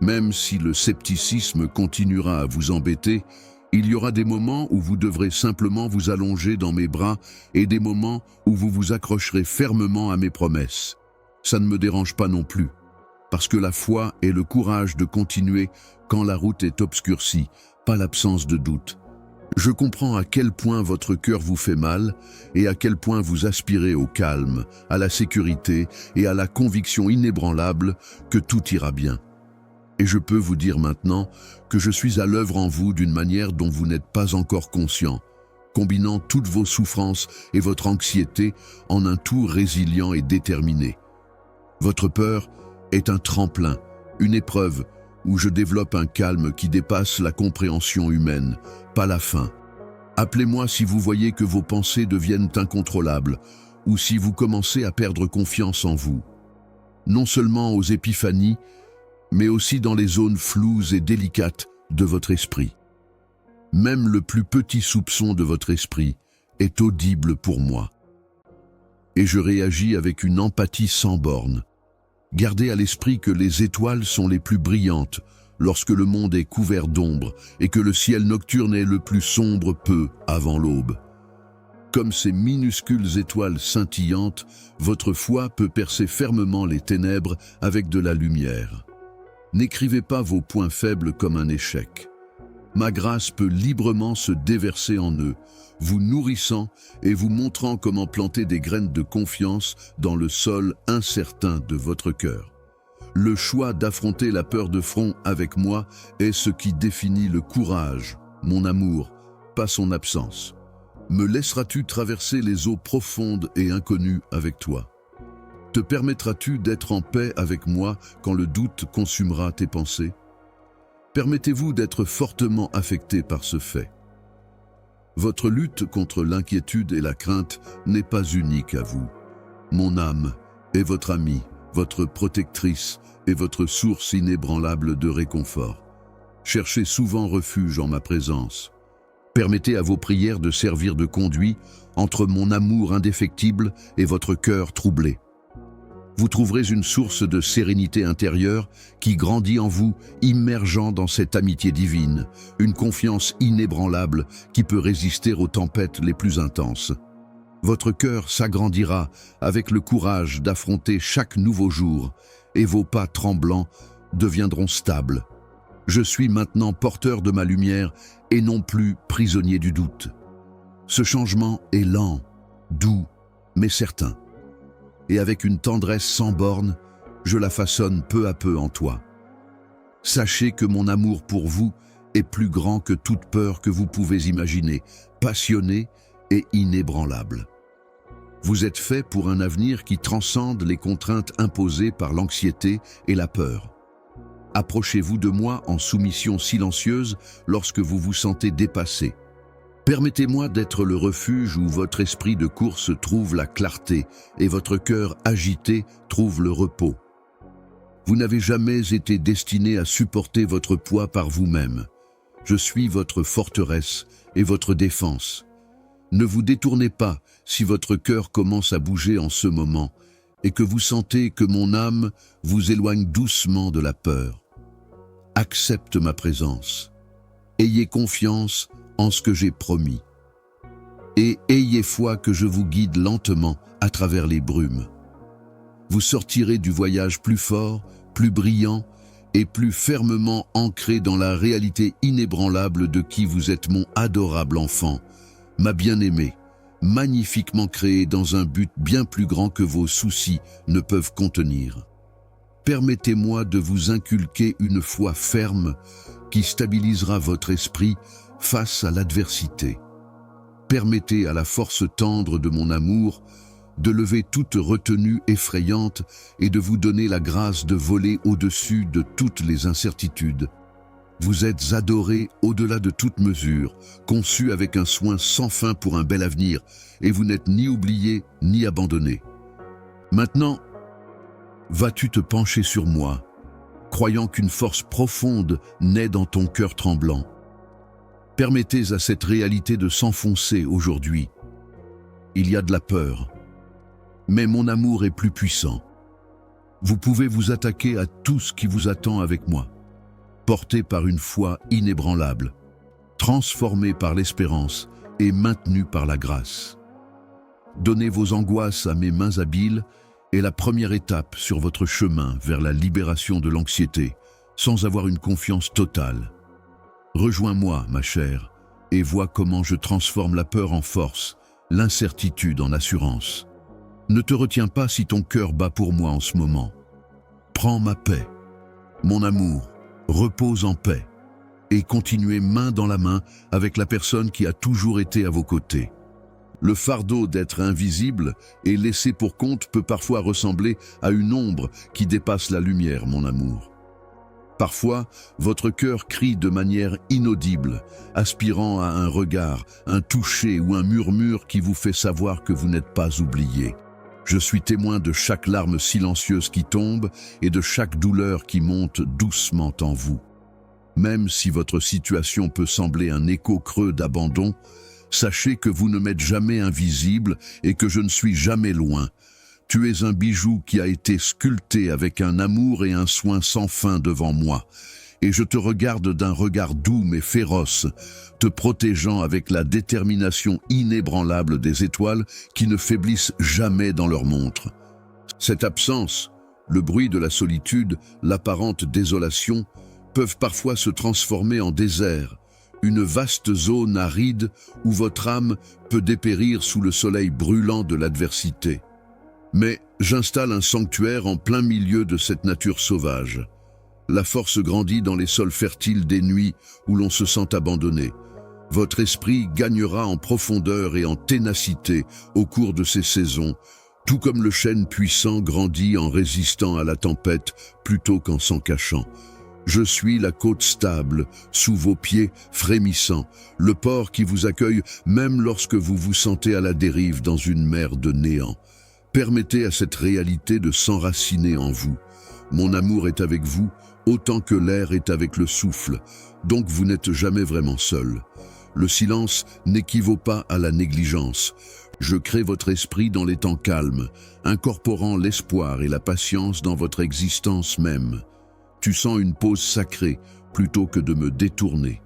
A: Même si le scepticisme continuera à vous embêter, il y aura des moments où vous devrez simplement vous allonger dans mes bras et des moments où vous vous accrocherez fermement à mes promesses. Ça ne me dérange pas non plus, parce que la foi est le courage de continuer quand la route est obscurcie, pas l'absence de doute. Je comprends à quel point votre cœur vous fait mal et à quel point vous aspirez au calme, à la sécurité et à la conviction inébranlable que tout ira bien. Et je peux vous dire maintenant que je suis à l'œuvre en vous d'une manière dont vous n'êtes pas encore conscient, combinant toutes vos souffrances et votre anxiété en un tout résilient et déterminé. Votre peur est un tremplin, une épreuve où je développe un calme qui dépasse la compréhension humaine, pas la fin. Appelez-moi si vous voyez que vos pensées deviennent incontrôlables ou si vous commencez à perdre confiance en vous. Non seulement aux épiphanies, mais aussi dans les zones floues et délicates de votre esprit. Même le plus petit soupçon de votre esprit est audible pour moi. Et je réagis avec une empathie sans borne. Gardez à l'esprit que les étoiles sont les plus brillantes lorsque le monde est couvert d'ombre et que le ciel nocturne est le plus sombre peu avant l'aube. Comme ces minuscules étoiles scintillantes, votre foi peut percer fermement les ténèbres avec de la lumière. N'écrivez pas vos points faibles comme un échec. Ma grâce peut librement se déverser en eux, vous nourrissant et vous montrant comment planter des graines de confiance dans le sol incertain de votre cœur. Le choix d'affronter la peur de front avec moi est ce qui définit le courage, mon amour, pas son absence. Me laisseras-tu traverser les eaux profondes et inconnues avec toi? Te permettras-tu d'être en paix avec moi quand le doute consumera tes pensées? Permettez-vous d'être fortement affecté par ce fait. Votre lutte contre l'inquiétude et la crainte n'est pas unique à vous. Mon âme est votre amie, votre protectrice et votre source inébranlable de réconfort. Cherchez souvent refuge en ma présence. Permettez à vos prières de servir de conduit entre mon amour indéfectible et votre cœur troublé. Vous trouverez une source de sérénité intérieure qui grandit en vous, immergeant dans cette amitié divine, une confiance inébranlable qui peut résister aux tempêtes les plus intenses. Votre cœur s'agrandira avec le courage d'affronter chaque nouveau jour et vos pas tremblants deviendront stables. Je suis maintenant porteur de ma lumière et non plus prisonnier du doute. Ce changement est lent, doux, mais certain. Et avec une tendresse sans borne, je la façonne peu à peu en toi. Sachez que mon amour pour vous est plus grand que toute peur que vous pouvez imaginer, passionné et inébranlable. Vous êtes fait pour un avenir qui transcende les contraintes imposées par l'anxiété et la peur. Approchez-vous de moi en soumission silencieuse lorsque vous vous sentez dépassé. Permettez-moi d'être le refuge où votre esprit de course trouve la clarté et votre cœur agité trouve le repos. Vous n'avez jamais été destiné à supporter votre poids par vous-même. Je suis votre forteresse et votre défense. Ne vous détournez pas si votre cœur commence à bouger en ce moment et que vous sentez que mon âme vous éloigne doucement de la peur. Accepte ma présence. Ayez confiance en ce que j'ai promis. Et ayez foi que je vous guide lentement à travers les brumes. Vous sortirez du voyage plus fort, plus brillant et plus fermement ancré dans la réalité inébranlable de qui vous êtes, mon adorable enfant, ma bien-aimée, magnifiquement créée dans un but bien plus grand que vos soucis ne peuvent contenir. Permettez-moi de vous inculquer une foi ferme qui stabilisera votre esprit face à l'adversité. Permettez à la force tendre de mon amour de lever toute retenue effrayante et de vous donner la grâce de voler au-dessus de toutes les incertitudes. Vous êtes adoré au-delà de toute mesure, conçu avec un soin sans fin pour un bel avenir, et vous n'êtes ni oublié ni abandonné. Maintenant, vas-tu te pencher sur moi, croyant qu'une force profonde naît dans ton cœur tremblant? Permettez à cette réalité de s'enfoncer aujourd'hui. Il y a de la peur, mais mon amour est plus puissant. Vous pouvez vous attaquer à tout ce qui vous attend avec moi, porté par une foi inébranlable, transformé par l'espérance et maintenu par la grâce. Donnez vos angoisses à mes mains habiles est la première étape sur votre chemin vers la libération de l'anxiété, sans avoir une confiance totale. Rejoins-moi, ma chère, et vois comment je transforme la peur en force, l'incertitude en assurance. Ne te retiens pas si ton cœur bat pour moi en ce moment. Prends ma paix, mon amour, repose en paix et continuez main dans la main avec la personne qui a toujours été à vos côtés. Le fardeau d'être invisible et laissé pour compte peut parfois ressembler à une ombre qui dépasse la lumière, mon amour. Parfois, votre cœur crie de manière inaudible, aspirant à un regard, un toucher ou un murmure qui vous fait savoir que vous n'êtes pas oublié. Je suis témoin de chaque larme silencieuse qui tombe et de chaque douleur qui monte doucement en vous. Même si votre situation peut sembler un écho creux d'abandon, sachez que vous ne m'êtes jamais invisible et que je ne suis jamais loin. Tu es un bijou qui a été sculpté avec un amour et un soin sans fin devant moi. Et je te regarde d'un regard doux mais féroce, te protégeant avec la détermination inébranlable des étoiles qui ne faiblissent jamais dans leur montre. Cette absence, le bruit de la solitude, l'apparente désolation, peuvent parfois se transformer en désert, une vaste zone aride où votre âme peut dépérir sous le soleil brûlant de l'adversité. Mais j'installe un sanctuaire en plein milieu de cette nature sauvage. La force grandit dans les sols fertiles des nuits où l'on se sent abandonné. Votre esprit gagnera en profondeur et en ténacité au cours de ces saisons, tout comme le chêne puissant grandit en résistant à la tempête plutôt qu'en s'en cachant. Je suis la côte stable, sous vos pieds frémissants, le port qui vous accueille même lorsque vous vous sentez à la dérive dans une mer de néant. Permettez à cette réalité de s'enraciner en vous. Mon amour est avec vous, autant que l'air est avec le souffle, donc vous n'êtes jamais vraiment seul. Le silence n'équivaut pas à la négligence. Je crée votre esprit dans les temps calmes, incorporant l'espoir et la patience dans votre existence même. Tu sens une pause sacrée plutôt que de me détourner.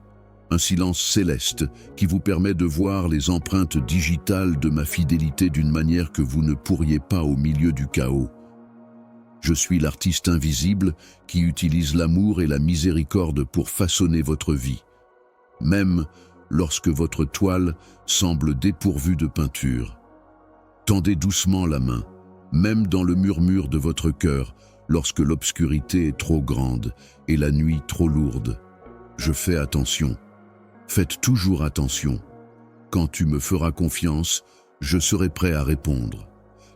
A: Un silence céleste qui vous permet de voir les empreintes digitales de ma fidélité d'une manière que vous ne pourriez pas au milieu du chaos. Je suis l'artiste invisible qui utilise l'amour et la miséricorde pour façonner votre vie. Même lorsque votre toile semble dépourvue de peinture. Tendez doucement la main, même dans le murmure de votre cœur, lorsque l'obscurité est trop grande et la nuit trop lourde. Je fais attention. Faites toujours attention. Quand tu me feras confiance, je serai prêt à répondre.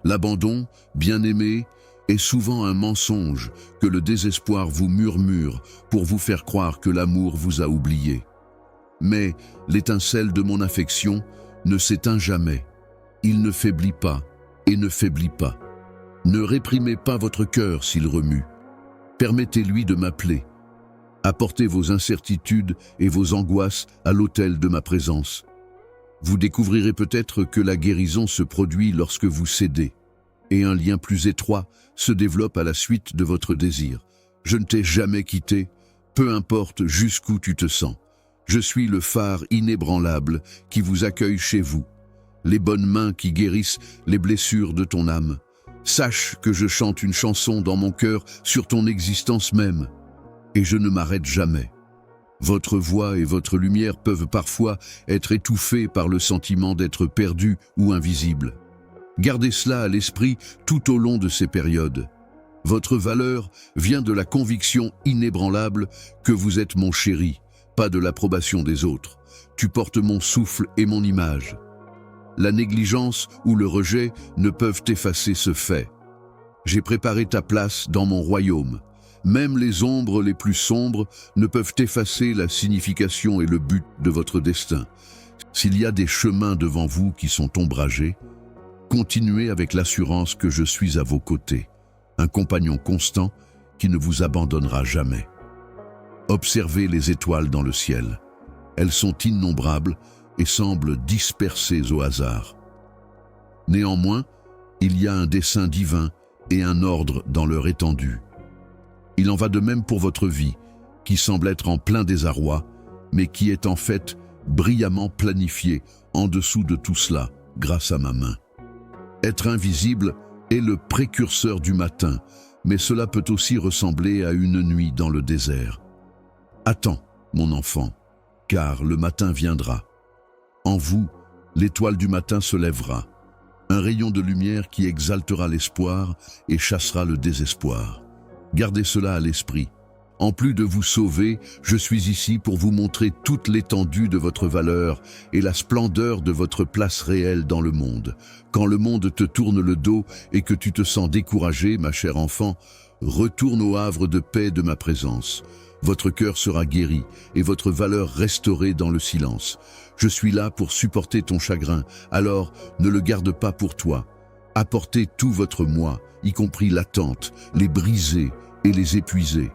A: L'abandon, bien-aimé, est souvent un mensonge que le désespoir vous murmure pour vous faire croire que l'amour vous a oublié. Mais l'étincelle de mon affection ne s'éteint jamais. Il ne faiblit pas et ne faiblit pas. Ne réprimez pas votre cœur s'il remue. Permettez-lui de m'appeler. Apportez vos incertitudes et vos angoisses à l'autel de ma présence. Vous découvrirez peut-être que la guérison se produit lorsque vous cédez, et un lien plus étroit se développe à la suite de votre désir. Je ne t'ai jamais quitté, peu importe jusqu'où tu te sens. Je suis le phare inébranlable qui vous accueille chez vous, les bonnes mains qui guérissent les blessures de ton âme. Sache que je chante une chanson dans mon cœur sur ton existence même. Et je ne m'arrête jamais. Votre voix et votre lumière peuvent parfois être étouffées par le sentiment d'être perdu ou invisible. Gardez cela à l'esprit tout au long de ces périodes. Votre valeur vient de la conviction inébranlable que vous êtes mon chéri, pas de l'approbation des autres. Tu portes mon souffle et mon image. La négligence ou le rejet ne peuvent effacer ce fait. J'ai préparé ta place dans mon royaume. Même les ombres les plus sombres ne peuvent effacer la signification et le but de votre destin. S'il y a des chemins devant vous qui sont ombragés, continuez avec l'assurance que je suis à vos côtés, un compagnon constant qui ne vous abandonnera jamais. Observez les étoiles dans le ciel. Elles sont innombrables et semblent dispersées au hasard. Néanmoins, il y a un dessein divin et un ordre dans leur étendue. Il en va de même pour votre vie, qui semble être en plein désarroi, mais qui est en fait brillamment planifiée en dessous de tout cela, grâce à ma main. Être invisible est le précurseur du matin, mais cela peut aussi ressembler à une nuit dans le désert. Attends, mon enfant, car le matin viendra. En vous, l'étoile du matin se lèvera, un rayon de lumière qui exaltera l'espoir et chassera le désespoir. Gardez cela à l'esprit. En plus de vous sauver, je suis ici pour vous montrer toute l'étendue de votre valeur et la splendeur de votre place réelle dans le monde. Quand le monde te tourne le dos et que tu te sens découragé, ma chère enfant, retourne au havre de paix de ma présence. Votre cœur sera guéri et votre valeur restaurée dans le silence. Je suis là pour supporter ton chagrin, alors ne le garde pas pour toi. Apportez tout votre moi, y compris l'attente, les brisés et les épuisés.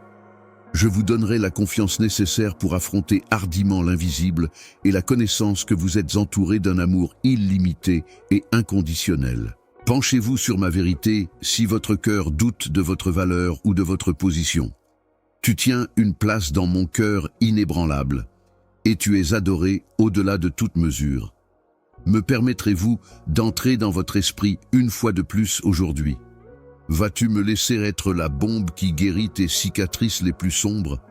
A: Je vous donnerai la confiance nécessaire pour affronter hardiment l'invisible et la connaissance que vous êtes entouré d'un amour illimité et inconditionnel. Penchez-vous sur ma vérité si votre cœur doute de votre valeur ou de votre position. Tu tiens une place dans mon cœur inébranlable, et tu es adoré au-delà de toute mesure. Me permettrez-vous d'entrer dans votre esprit une fois de plus aujourd'hui? Vas-tu me laisser être la bombe qui guérit tes cicatrices les plus sombres?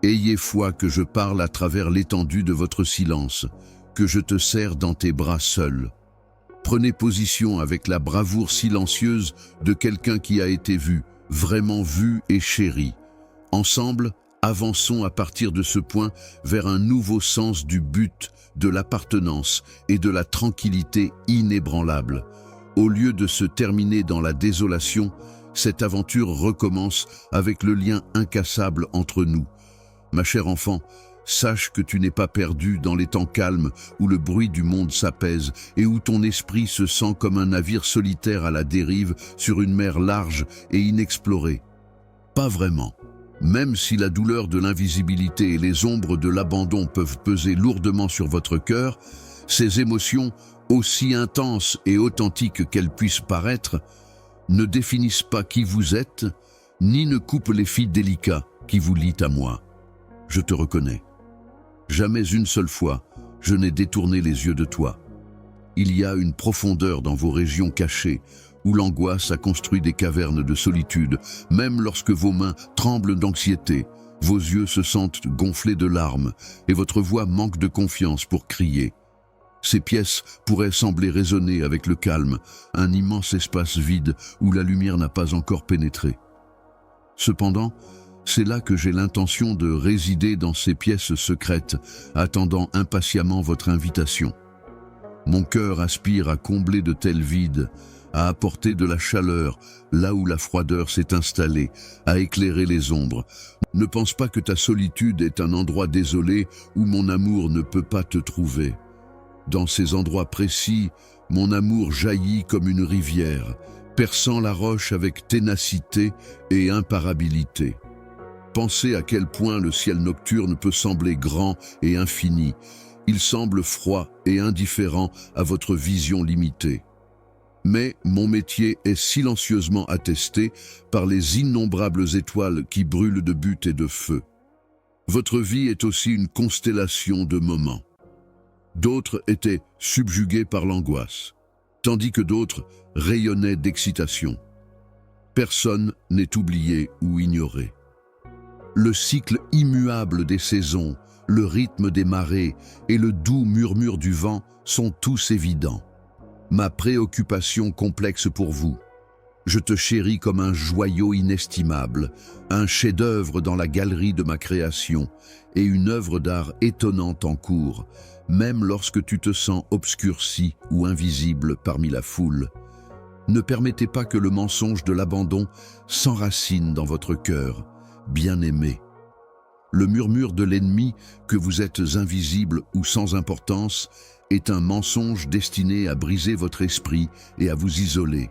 A: Ayez foi que je parle à travers l'étendue de votre silence, que je te serre dans tes bras seul. Prenez position avec la bravoure silencieuse de quelqu'un qui a été vu, vraiment vu et chéri. Ensemble, avançons à partir de ce point vers un nouveau sens du but, de l'appartenance et de la tranquillité inébranlable. Au lieu de se terminer dans la désolation, cette aventure recommence avec le lien incassable entre nous. Ma chère enfant, sache que tu n'es pas perdu dans les temps calmes où le bruit du monde s'apaise et où ton esprit se sent comme un navire solitaire à la dérive sur une mer large et inexplorée. Pas vraiment. Même si la douleur de l'invisibilité et les ombres de l'abandon peuvent peser lourdement sur votre cœur, ces émotions, aussi intenses et authentiques qu'elles puissent paraître, ne définissent pas qui vous êtes, ni ne coupent les fils délicats qui vous lient à moi. Je te reconnais. Jamais une seule fois, je n'ai détourné les yeux de toi. Il y a une profondeur dans vos régions cachées, où l'angoisse a construit des cavernes de solitude, même lorsque vos mains tremblent d'anxiété, vos yeux se sentent gonflés de larmes, et votre voix manque de confiance pour crier. Ces pièces pourraient sembler résonner avec le calme, un immense espace vide où la lumière n'a pas encore pénétré. Cependant, c'est là que j'ai l'intention de résider dans ces pièces secrètes, attendant impatiemment votre invitation. Mon cœur aspire à combler de tels vides, à apporter de la chaleur là où la froideur s'est installée, à éclairer les ombres. Ne pense pas que ta solitude est un endroit désolé où mon amour ne peut pas te trouver. Dans ces endroits précis, mon amour jaillit comme une rivière, perçant la roche avec ténacité et imparabilité. Pensez à quel point le ciel nocturne peut sembler grand et infini. Il semble froid et indifférent à votre vision limitée. Mais mon métier est silencieusement attesté par les innombrables étoiles qui brûlent de buts et de feu. Votre vie est aussi une constellation de moments. D'autres étaient subjugués par l'angoisse, tandis que d'autres rayonnaient d'excitation. Personne n'est oublié ou ignoré. Le cycle immuable des saisons, le rythme des marées et le doux murmure du vent sont tous évidents. Ma préoccupation complexe pour vous. Je te chéris comme un joyau inestimable, un chef-d'œuvre dans la galerie de ma création et une œuvre d'art étonnante en cours, même lorsque tu te sens obscurci ou invisible parmi la foule. Ne permettez pas que le mensonge de l'abandon s'enracine dans votre cœur, bien-aimé. Le murmure de l'ennemi, que vous êtes invisible ou sans importance, est un mensonge destiné à briser votre esprit et à vous isoler.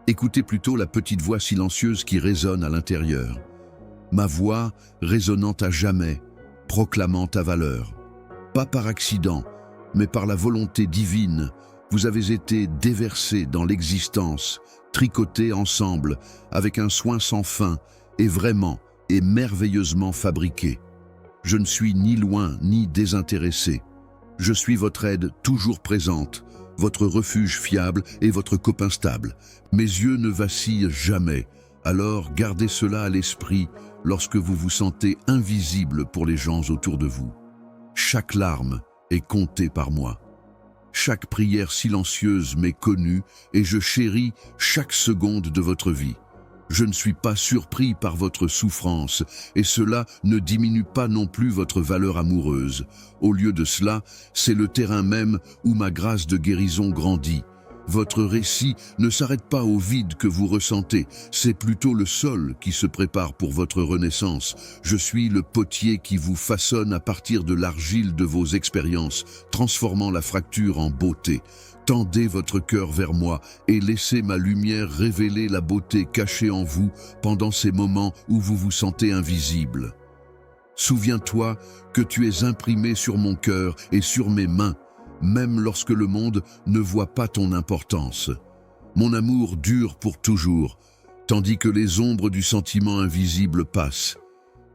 A: Écoutez plutôt la petite voix silencieuse qui résonne à l'intérieur. Ma voix résonnant à jamais, proclamant ta valeur. Pas par accident, mais par la volonté divine, vous avez été déversés dans l'existence, tricotés ensemble, avec un soin sans fin, et vraiment et merveilleusement fabriqués. Je ne suis ni loin ni désintéressé. Je suis votre aide toujours présente, votre refuge fiable et votre copain stable. Mes yeux ne vacillent jamais, alors gardez cela à l'esprit lorsque vous vous sentez invisible pour les gens autour de vous. Chaque larme est comptée par moi. Chaque prière silencieuse m'est connue et je chéris chaque seconde de votre vie. Je ne suis pas surpris par votre souffrance, et cela ne diminue pas non plus votre valeur amoureuse. Au lieu de cela, c'est le terrain même où ma grâce de guérison grandit. Votre récit ne s'arrête pas au vide que vous ressentez, c'est plutôt le sol qui se prépare pour votre renaissance. Je suis le potier qui vous façonne à partir de l'argile de vos expériences, transformant la fracture en beauté. Tendez votre cœur vers moi et laissez ma lumière révéler la beauté cachée en vous pendant ces moments où vous vous sentez invisible. Souviens-toi que tu es imprimé sur mon cœur et sur mes mains, même lorsque le monde ne voit pas ton importance. Mon amour dure pour toujours, tandis que les ombres du sentiment invisible passent.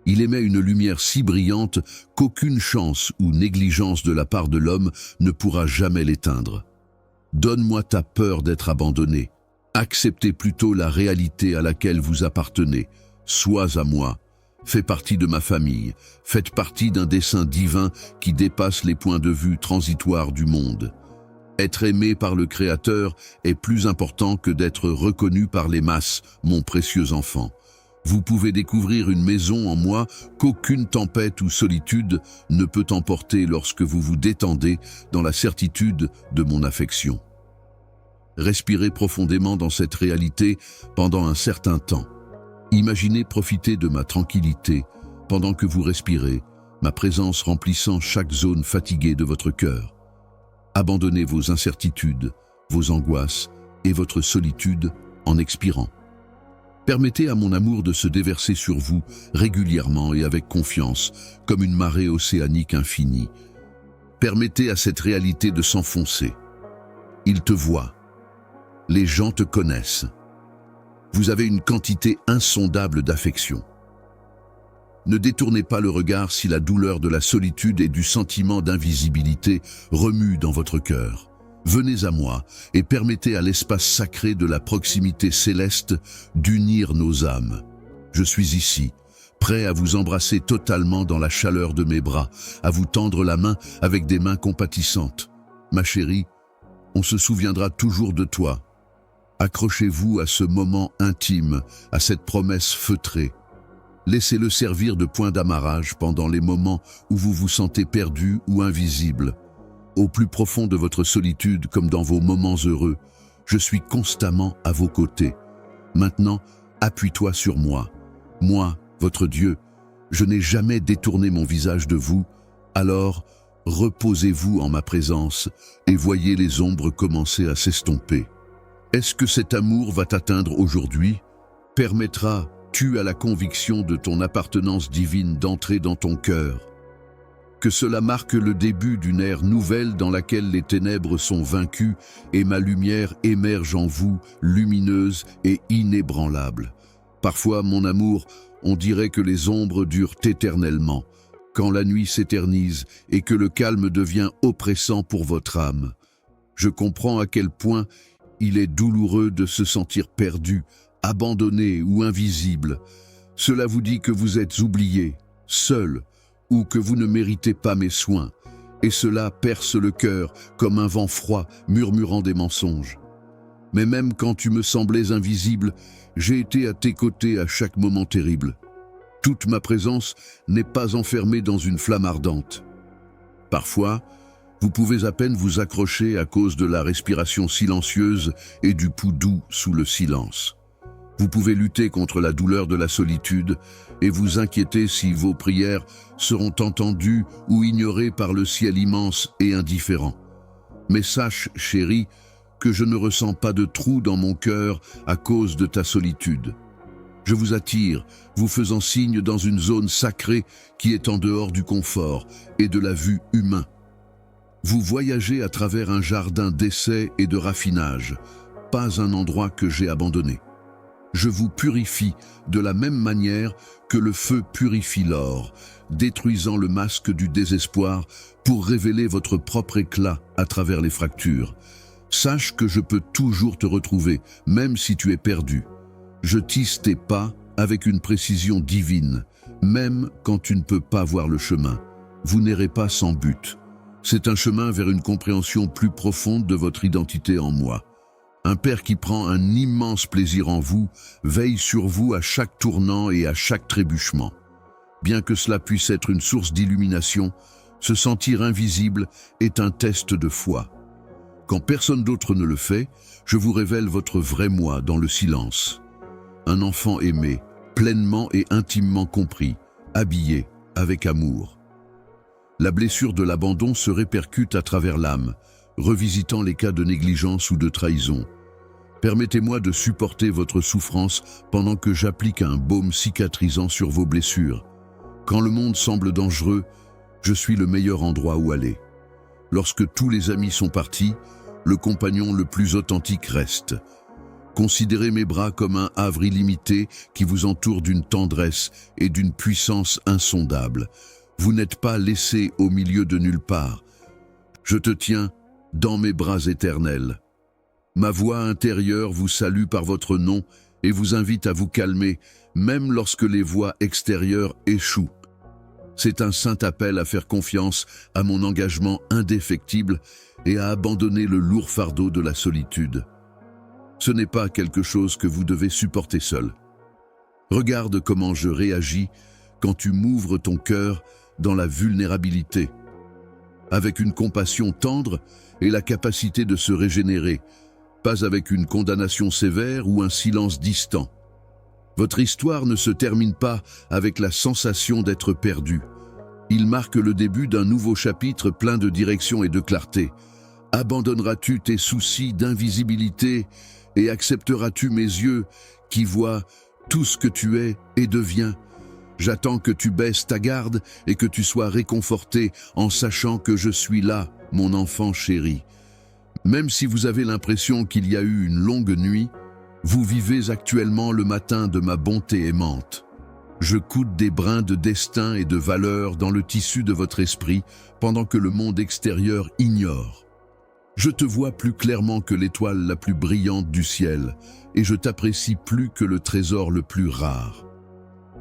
A: Il émet une lumière si brillante qu'aucune chance ou négligence de la part de l'homme ne pourra jamais l'éteindre. Donne-moi ta peur d'être abandonné. Acceptez plutôt la réalité à laquelle vous appartenez. Sois à moi. Fais partie de ma famille. Faites partie d'un dessein divin qui dépasse les points de vue transitoires du monde. Être aimé par le Créateur est plus important que d'être reconnu par les masses, mon précieux enfant. Vous pouvez découvrir une maison en moi qu'aucune tempête ou solitude ne peut emporter lorsque vous vous détendez dans la certitude de mon affection. Respirez profondément dans cette réalité pendant un certain temps. Imaginez profiter de ma tranquillité pendant que vous respirez, ma présence remplissant chaque zone fatiguée de votre cœur. Abandonnez vos incertitudes, vos angoisses et votre solitude en expirant. Permettez à mon amour de se déverser sur vous régulièrement et avec confiance, comme une marée océanique infinie. Permettez à cette réalité de s'enfoncer. Il te voit. Les gens te connaissent. Vous avez une quantité insondable d'affection. Ne détournez pas le regard si la douleur de la solitude et du sentiment d'invisibilité remue dans votre cœur. Venez à moi et permettez à l'espace sacré de la proximité céleste d'unir nos âmes. Je suis ici, prêt à vous embrasser totalement dans la chaleur de mes bras, à vous tendre la main avec des mains compatissantes. Ma chérie, on se souviendra toujours de toi. Accrochez-vous à ce moment intime, à cette promesse feutrée. Laissez-le servir de point d'amarrage pendant les moments où vous vous sentez perdu ou invisible. Au plus profond de votre solitude comme dans vos moments heureux, je suis constamment à vos côtés. Maintenant, appuie-toi sur moi. Moi, votre Dieu, je n'ai jamais détourné mon visage de vous, alors reposez-vous en ma présence et voyez les ombres commencer à s'estomper. Est-ce que cet amour va t'atteindre aujourd'hui? Permettras-tu à la conviction de ton appartenance divine d'entrer dans ton cœur? Que cela marque le début d'une ère nouvelle dans laquelle les ténèbres sont vaincues et ma lumière émerge en vous, lumineuse et inébranlable. Parfois, mon amour, on dirait que les ombres durent éternellement, quand la nuit s'éternise et que le calme devient oppressant pour votre âme. Je comprends à quel point il est douloureux de se sentir perdu, abandonné ou invisible. Cela vous dit que vous êtes oublié, seul, ou que vous ne méritez pas mes soins, et cela perce le cœur comme un vent froid murmurant des mensonges. Mais même quand tu me semblais invisible, j'ai été à tes côtés à chaque moment terrible. Toute ma présence n'est pas enfermée dans une flamme ardente. Parfois, vous pouvez à peine vous accrocher à cause de la respiration silencieuse et du pouls doux sous le silence. Vous pouvez lutter contre la douleur de la solitude et vous inquiéter si vos prières seront entendues ou ignorées par le ciel immense et indifférent. Mais sache, chérie, que je ne ressens pas de trou dans mon cœur à cause de ta solitude. Je vous attire, vous faisant signe dans une zone sacrée qui est en dehors du confort et de la vue humaine. Vous voyagez à travers un jardin d'essai et de raffinage, pas un endroit que j'ai abandonné. Je vous purifie de la même manière que le feu purifie l'or, détruisant le masque du désespoir pour révéler votre propre éclat à travers les fractures. Sache que je peux toujours te retrouver, même si tu es perdu. Je tisse tes pas avec une précision divine, même quand tu ne peux pas voir le chemin. Vous n'irez pas sans but. C'est un chemin vers une compréhension plus profonde de votre identité en moi. Un Père qui prend un immense plaisir en vous, veille sur vous à chaque tournant et à chaque trébuchement. Bien que cela puisse être une source d'illumination, se sentir invisible est un test de foi. Quand personne d'autre ne le fait, je vous révèle votre vrai moi dans le silence. Un enfant aimé, pleinement et intimement compris, habillé, avec amour. La blessure de l'abandon se répercute à travers l'âme, revisitant les cas de négligence ou de trahison. Permettez-moi de supporter votre souffrance pendant que j'applique un baume cicatrisant sur vos blessures. Quand le monde semble dangereux, je suis le meilleur endroit où aller. Lorsque tous les amis sont partis, le compagnon le plus authentique reste. Considérez mes bras comme un havre illimité qui vous entoure d'une tendresse et d'une puissance insondable. Vous n'êtes pas laissé au milieu de nulle part. Je te tiens dans mes bras éternels. Ma voix intérieure vous salue par votre nom et vous invite à vous calmer, même lorsque les voix extérieures échouent. C'est un saint appel à faire confiance à mon engagement indéfectible et à abandonner le lourd fardeau de la solitude. Ce n'est pas quelque chose que vous devez supporter seul. Regarde comment je réagis quand tu m'ouvres ton cœur dans la vulnérabilité, avec une compassion tendre et la capacité de se régénérer, pas avec une condamnation sévère ou un silence distant. Votre histoire ne se termine pas avec la sensation d'être perdu. Il marque le début d'un nouveau chapitre plein de direction et de clarté. Abandonneras-tu tes soucis d'invisibilité et accepteras-tu mes yeux qui voient tout ce que tu es et deviens? J'attends que tu baisses ta garde et que tu sois réconforté en sachant que je suis là, mon enfant chéri. Même si vous avez l'impression qu'il y a eu une longue nuit, vous vivez actuellement le matin de ma bonté aimante. Je coude des brins de destin et de valeur dans le tissu de votre esprit pendant que le monde extérieur ignore. Je te vois plus clairement que l'étoile la plus brillante du ciel et je t'apprécie plus que le trésor le plus rare.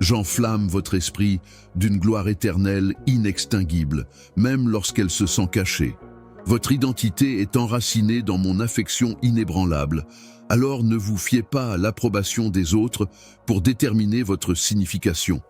A: J'enflamme votre esprit d'une gloire éternelle inextinguible, même lorsqu'elle se sent cachée. Votre identité est enracinée dans mon affection inébranlable, alors ne vous fiez pas à l'approbation des autres pour déterminer votre signification.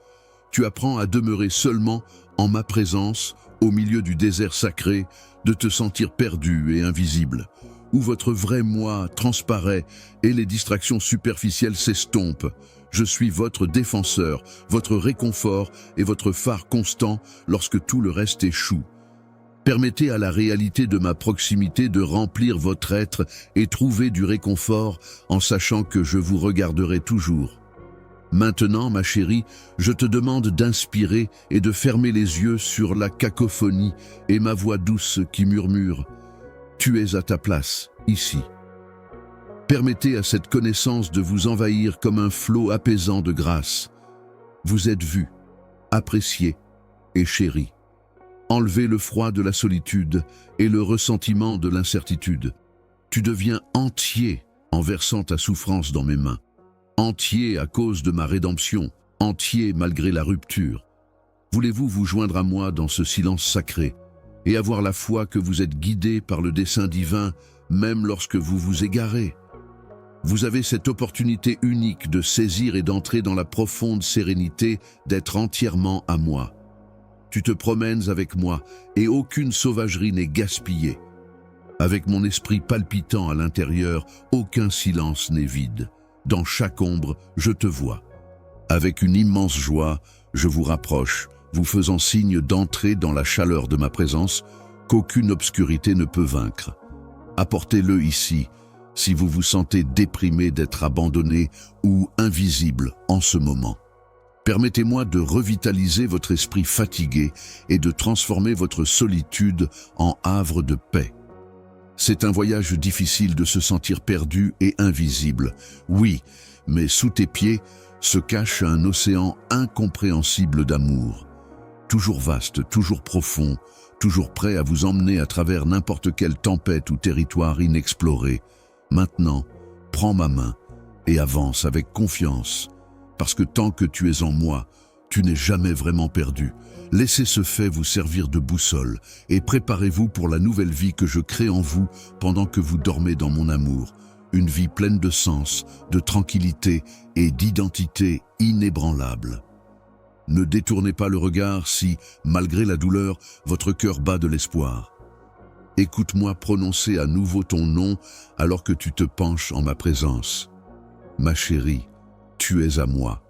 A: Tu apprends à demeurer seulement en ma présence, au milieu du désert sacré, de te sentir perdu et invisible, où votre vrai moi transparaît et les distractions superficielles s'estompent. Je suis votre défenseur, votre réconfort et votre phare constant lorsque tout le reste échoue. Permettez à la réalité de ma proximité de remplir votre être et trouver du réconfort en sachant que je vous regarderai toujours. Maintenant, ma chérie, je te demande d'inspirer et de fermer les yeux sur la cacophonie et ma voix douce qui murmure « Tu es à ta place, ici ». Permettez à cette connaissance de vous envahir comme un flot apaisant de grâce. Vous êtes vu, apprécié et chéri. Enlevez le froid de la solitude et le ressentiment de l'incertitude. Tu deviens entier en versant ta souffrance dans mes mains. Entier à cause de ma rédemption, entier malgré la rupture. Voulez-vous vous joindre à moi dans ce silence sacré et avoir la foi que vous êtes guidé par le dessein divin même lorsque vous vous égarez? Vous avez cette opportunité unique de saisir et d'entrer dans la profonde sérénité d'être entièrement à moi. Tu te promènes avec moi et aucune sauvagerie n'est gaspillée. Avec mon esprit palpitant à l'intérieur, aucun silence n'est vide. Dans chaque ombre, je te vois. Avec une immense joie, je vous rapproche, vous faisant signe d'entrer dans la chaleur de ma présence qu'aucune obscurité ne peut vaincre. Apportez-le ici, si vous vous sentez déprimé d'être abandonné ou invisible en ce moment. Permettez-moi de revitaliser votre esprit fatigué et de transformer votre solitude en havre de paix. C'est un voyage difficile de se sentir perdu et invisible, oui, mais sous tes pieds se cache un océan incompréhensible d'amour. Toujours vaste, toujours profond, toujours prêt à vous emmener à travers n'importe quelle tempête ou territoire inexploré. Maintenant, prends ma main et avance avec confiance, parce que tant que tu es en moi, tu n'es jamais vraiment perdu. Laissez ce fait vous servir de boussole et préparez-vous pour la nouvelle vie que je crée en vous pendant que vous dormez dans mon amour. une vie pleine de sens, de tranquillité et d'identité inébranlable. Ne détournez pas le regard si, malgré la douleur, votre cœur bat de l'espoir. Écoute-moi prononcer à nouveau ton nom alors que tu te penches en ma présence. Ma chérie, tu es à moi,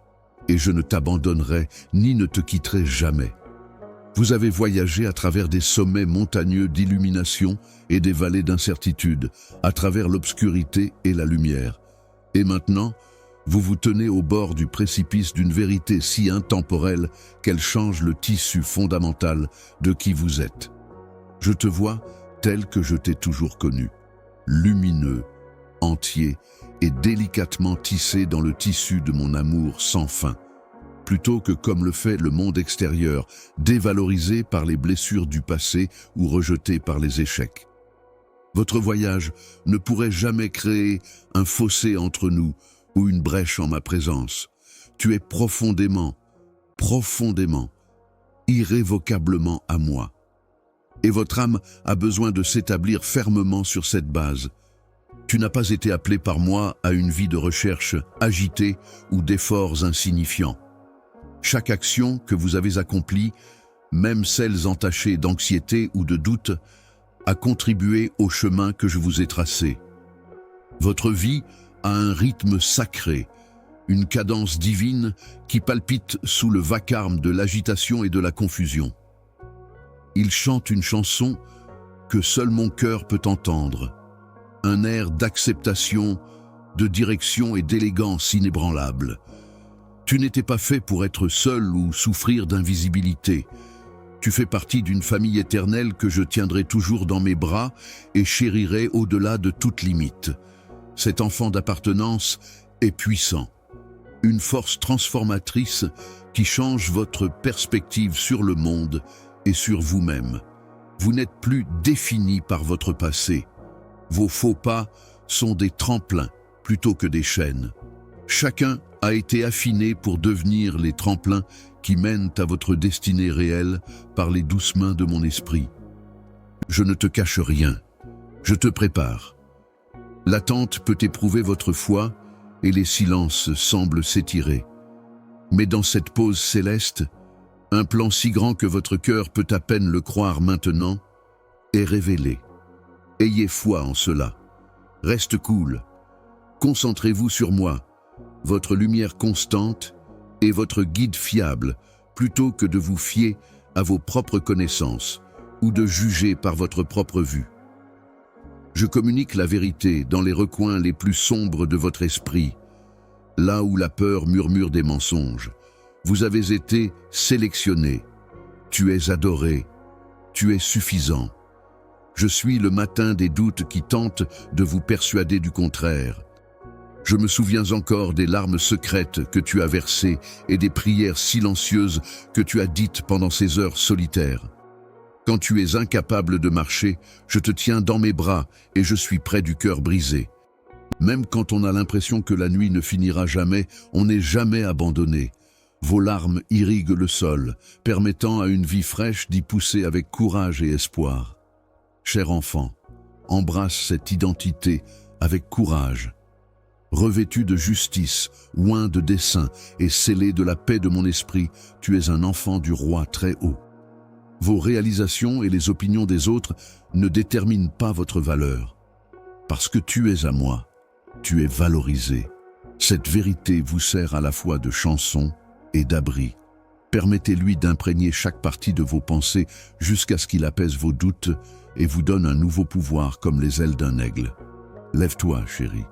A: et je ne t'abandonnerai ni ne te quitterai jamais. Vous avez voyagé à travers des sommets montagneux d'illumination et des vallées d'incertitude, à travers l'obscurité et la lumière. Et maintenant, vous vous tenez au bord du précipice d'une vérité si intemporelle qu'elle change le tissu fondamental de qui vous êtes. Je te vois tel que je t'ai toujours connu, lumineux, entier et délicatement tissé dans le tissu de mon amour sans fin, plutôt que comme le fait le monde extérieur, dévalorisé par les blessures du passé ou rejeté par les échecs. Votre voyage ne pourrait jamais créer un fossé entre nous ou une brèche en ma présence. Tu es profondément, irrévocablement à moi. Et votre âme a besoin de s'établir fermement sur cette base. Tu n'as pas été appelé par moi à une vie de recherche agitée ou d'efforts insignifiants. Chaque action que vous avez accomplie, même celles entachées d'anxiété ou de doute, a contribué au chemin que je vous ai tracé. Votre vie a un rythme sacré, une cadence divine qui palpite sous le vacarme de l'agitation et de la confusion. Il chante une chanson que seul mon cœur peut entendre, un air d'acceptation, de direction et d'élégance inébranlable. Tu n'étais pas fait pour être seul ou souffrir d'invisibilité. Tu fais partie d'une famille éternelle que je tiendrai toujours dans mes bras et chérirai au-delà de toute limite. Cet enfant d'appartenance est puissant, une force transformatrice qui change votre perspective sur le monde et sur vous-même. Vous n'êtes plus défini par votre passé. Vos faux pas sont des tremplins plutôt que des chaînes. Chacun a été affiné pour devenir les tremplins qui mènent à votre destinée réelle par les douces mains de mon esprit. Je ne te cache rien, je te prépare. L'attente peut éprouver votre foi et les silences semblent s'étirer. Mais dans cette pause céleste, un plan si grand que votre cœur peut à peine le croire maintenant est révélé. Ayez foi en cela. Reste cool. Concentrez-vous sur moi, votre lumière constante et votre guide fiable, plutôt que de vous fier à vos propres connaissances ou de juger par votre propre vue. Je communique la vérité dans les recoins les plus sombres de votre esprit, là où la peur murmure des mensonges. Vous avez été sélectionné. Tu es adoré. Tu es suffisant. Je suis le matin des doutes qui tentent de vous persuader du contraire. Je me souviens encore des larmes secrètes que tu as versées et des prières silencieuses que tu as dites pendant ces heures solitaires. Quand tu es incapable de marcher, je te tiens dans mes bras et je suis près du cœur brisé. Même quand on a l'impression que la nuit ne finira jamais, on n'est jamais abandonné. Vos larmes irriguent le sol, permettant à une vie fraîche d'y pousser avec courage et espoir. Cher enfant, embrasse cette identité avec courage. Revêtu de justice, oint de dessein et scellé de la paix de mon esprit, tu es un enfant du roi très haut. Vos réalisations et les opinions des autres ne déterminent pas votre valeur. Parce que tu es à moi, tu es valorisé. Cette vérité vous sert à la fois de chanson et d'abri. Permettez-lui d'imprégner chaque partie de vos pensées jusqu'à ce qu'il apaise vos doutes et vous donne un nouveau pouvoir comme les ailes d'un aigle. Lève-toi, chérie.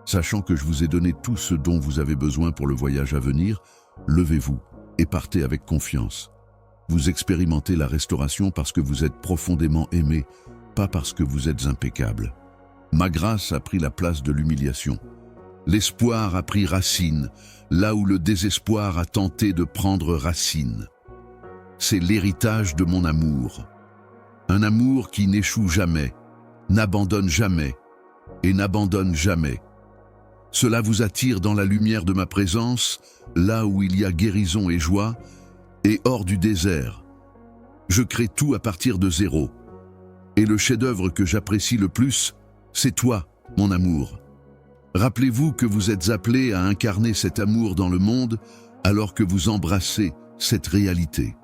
A: Sachant que je vous ai donné tout ce dont vous avez besoin pour le voyage à venir, levez-vous et partez avec confiance. Vous expérimentez la restauration parce que vous êtes profondément aimé, pas parce que vous êtes impeccable. Ma grâce a pris la place de l'humiliation. L'espoir a pris racine, là où le désespoir a tenté de prendre racine. C'est l'héritage de mon amour. Un amour qui n'échoue jamais, n'abandonne jamais et n'abandonne jamais. Cela vous attire dans la lumière de ma présence, là où il y a guérison et joie, et hors du désert. Je crée tout à partir de zéro. Et le chef-d'œuvre que j'apprécie le plus, c'est toi, mon amour. Rappelez-vous que vous êtes appelés à incarner cet amour dans le monde alors que vous embrassez cette réalité.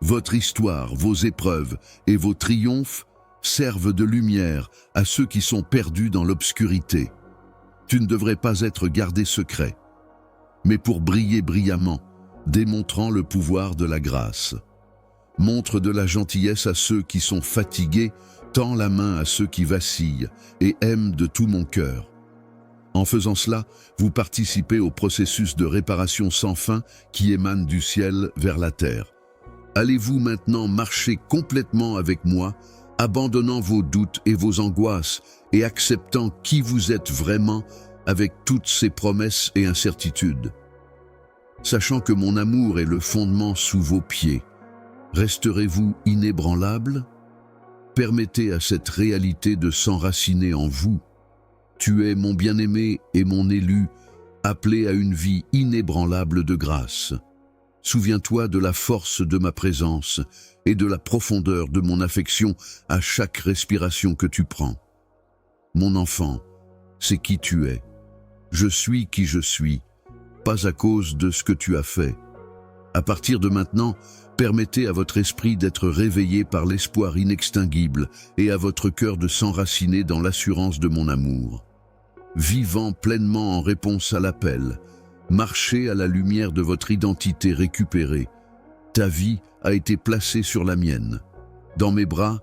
A: Votre histoire, vos épreuves et vos triomphes servent de lumière à ceux qui sont perdus dans l'obscurité. Tu ne devrais pas être gardé secret, mais pour briller brillamment, démontrant le pouvoir de la grâce. Montre de la gentillesse à ceux qui sont fatigués, tends la main à ceux qui vacillent et aime de tout mon cœur. En faisant cela, vous participez au processus de réparation sans fin qui émane du ciel vers la terre. Allez-vous maintenant marcher complètement avec moi, abandonnant vos doutes et vos angoisses et acceptant qui vous êtes vraiment avec toutes ces promesses et incertitudes? Sachant que mon amour est le fondement sous vos pieds, resterez-vous inébranlable? Permettez à cette réalité de s'enraciner en vous. Tu es mon bien-aimé et mon élu, appelé à une vie inébranlable de grâce. Souviens-toi de la force de ma présence et de la profondeur de mon affection à chaque respiration que tu prends. Mon enfant, c'est qui tu es. Je suis qui je suis, pas à cause de ce que tu as fait. À partir de maintenant, permettez à votre esprit d'être réveillé par l'espoir inextinguible et à votre cœur de s'enraciner dans l'assurance de mon amour. Vivant pleinement en réponse à l'appel, marchez à la lumière de votre identité récupérée. Ta vie a été placée sur la mienne. Dans mes bras,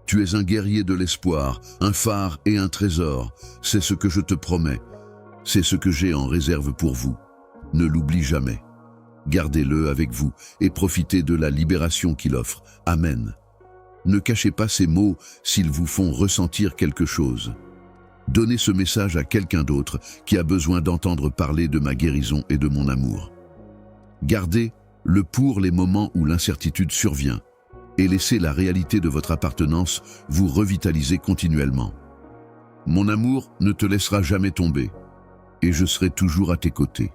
A: tu es un guerrier de l'espoir, un phare et un trésor. C'est ce que je te promets. C'est ce que j'ai en réserve pour vous. Ne l'oublie jamais. Gardez-le avec vous et profitez de la libération qu'il offre. Amen. Ne cachez pas ces mots s'ils vous font ressentir quelque chose. Donnez ce message à quelqu'un d'autre qui a besoin d'entendre parler de ma guérison et de mon amour. Gardez-le pour les moments où l'incertitude survient et laissez la réalité de votre appartenance vous revitaliser continuellement. Mon amour ne te laissera jamais tomber et je serai toujours à tes côtés.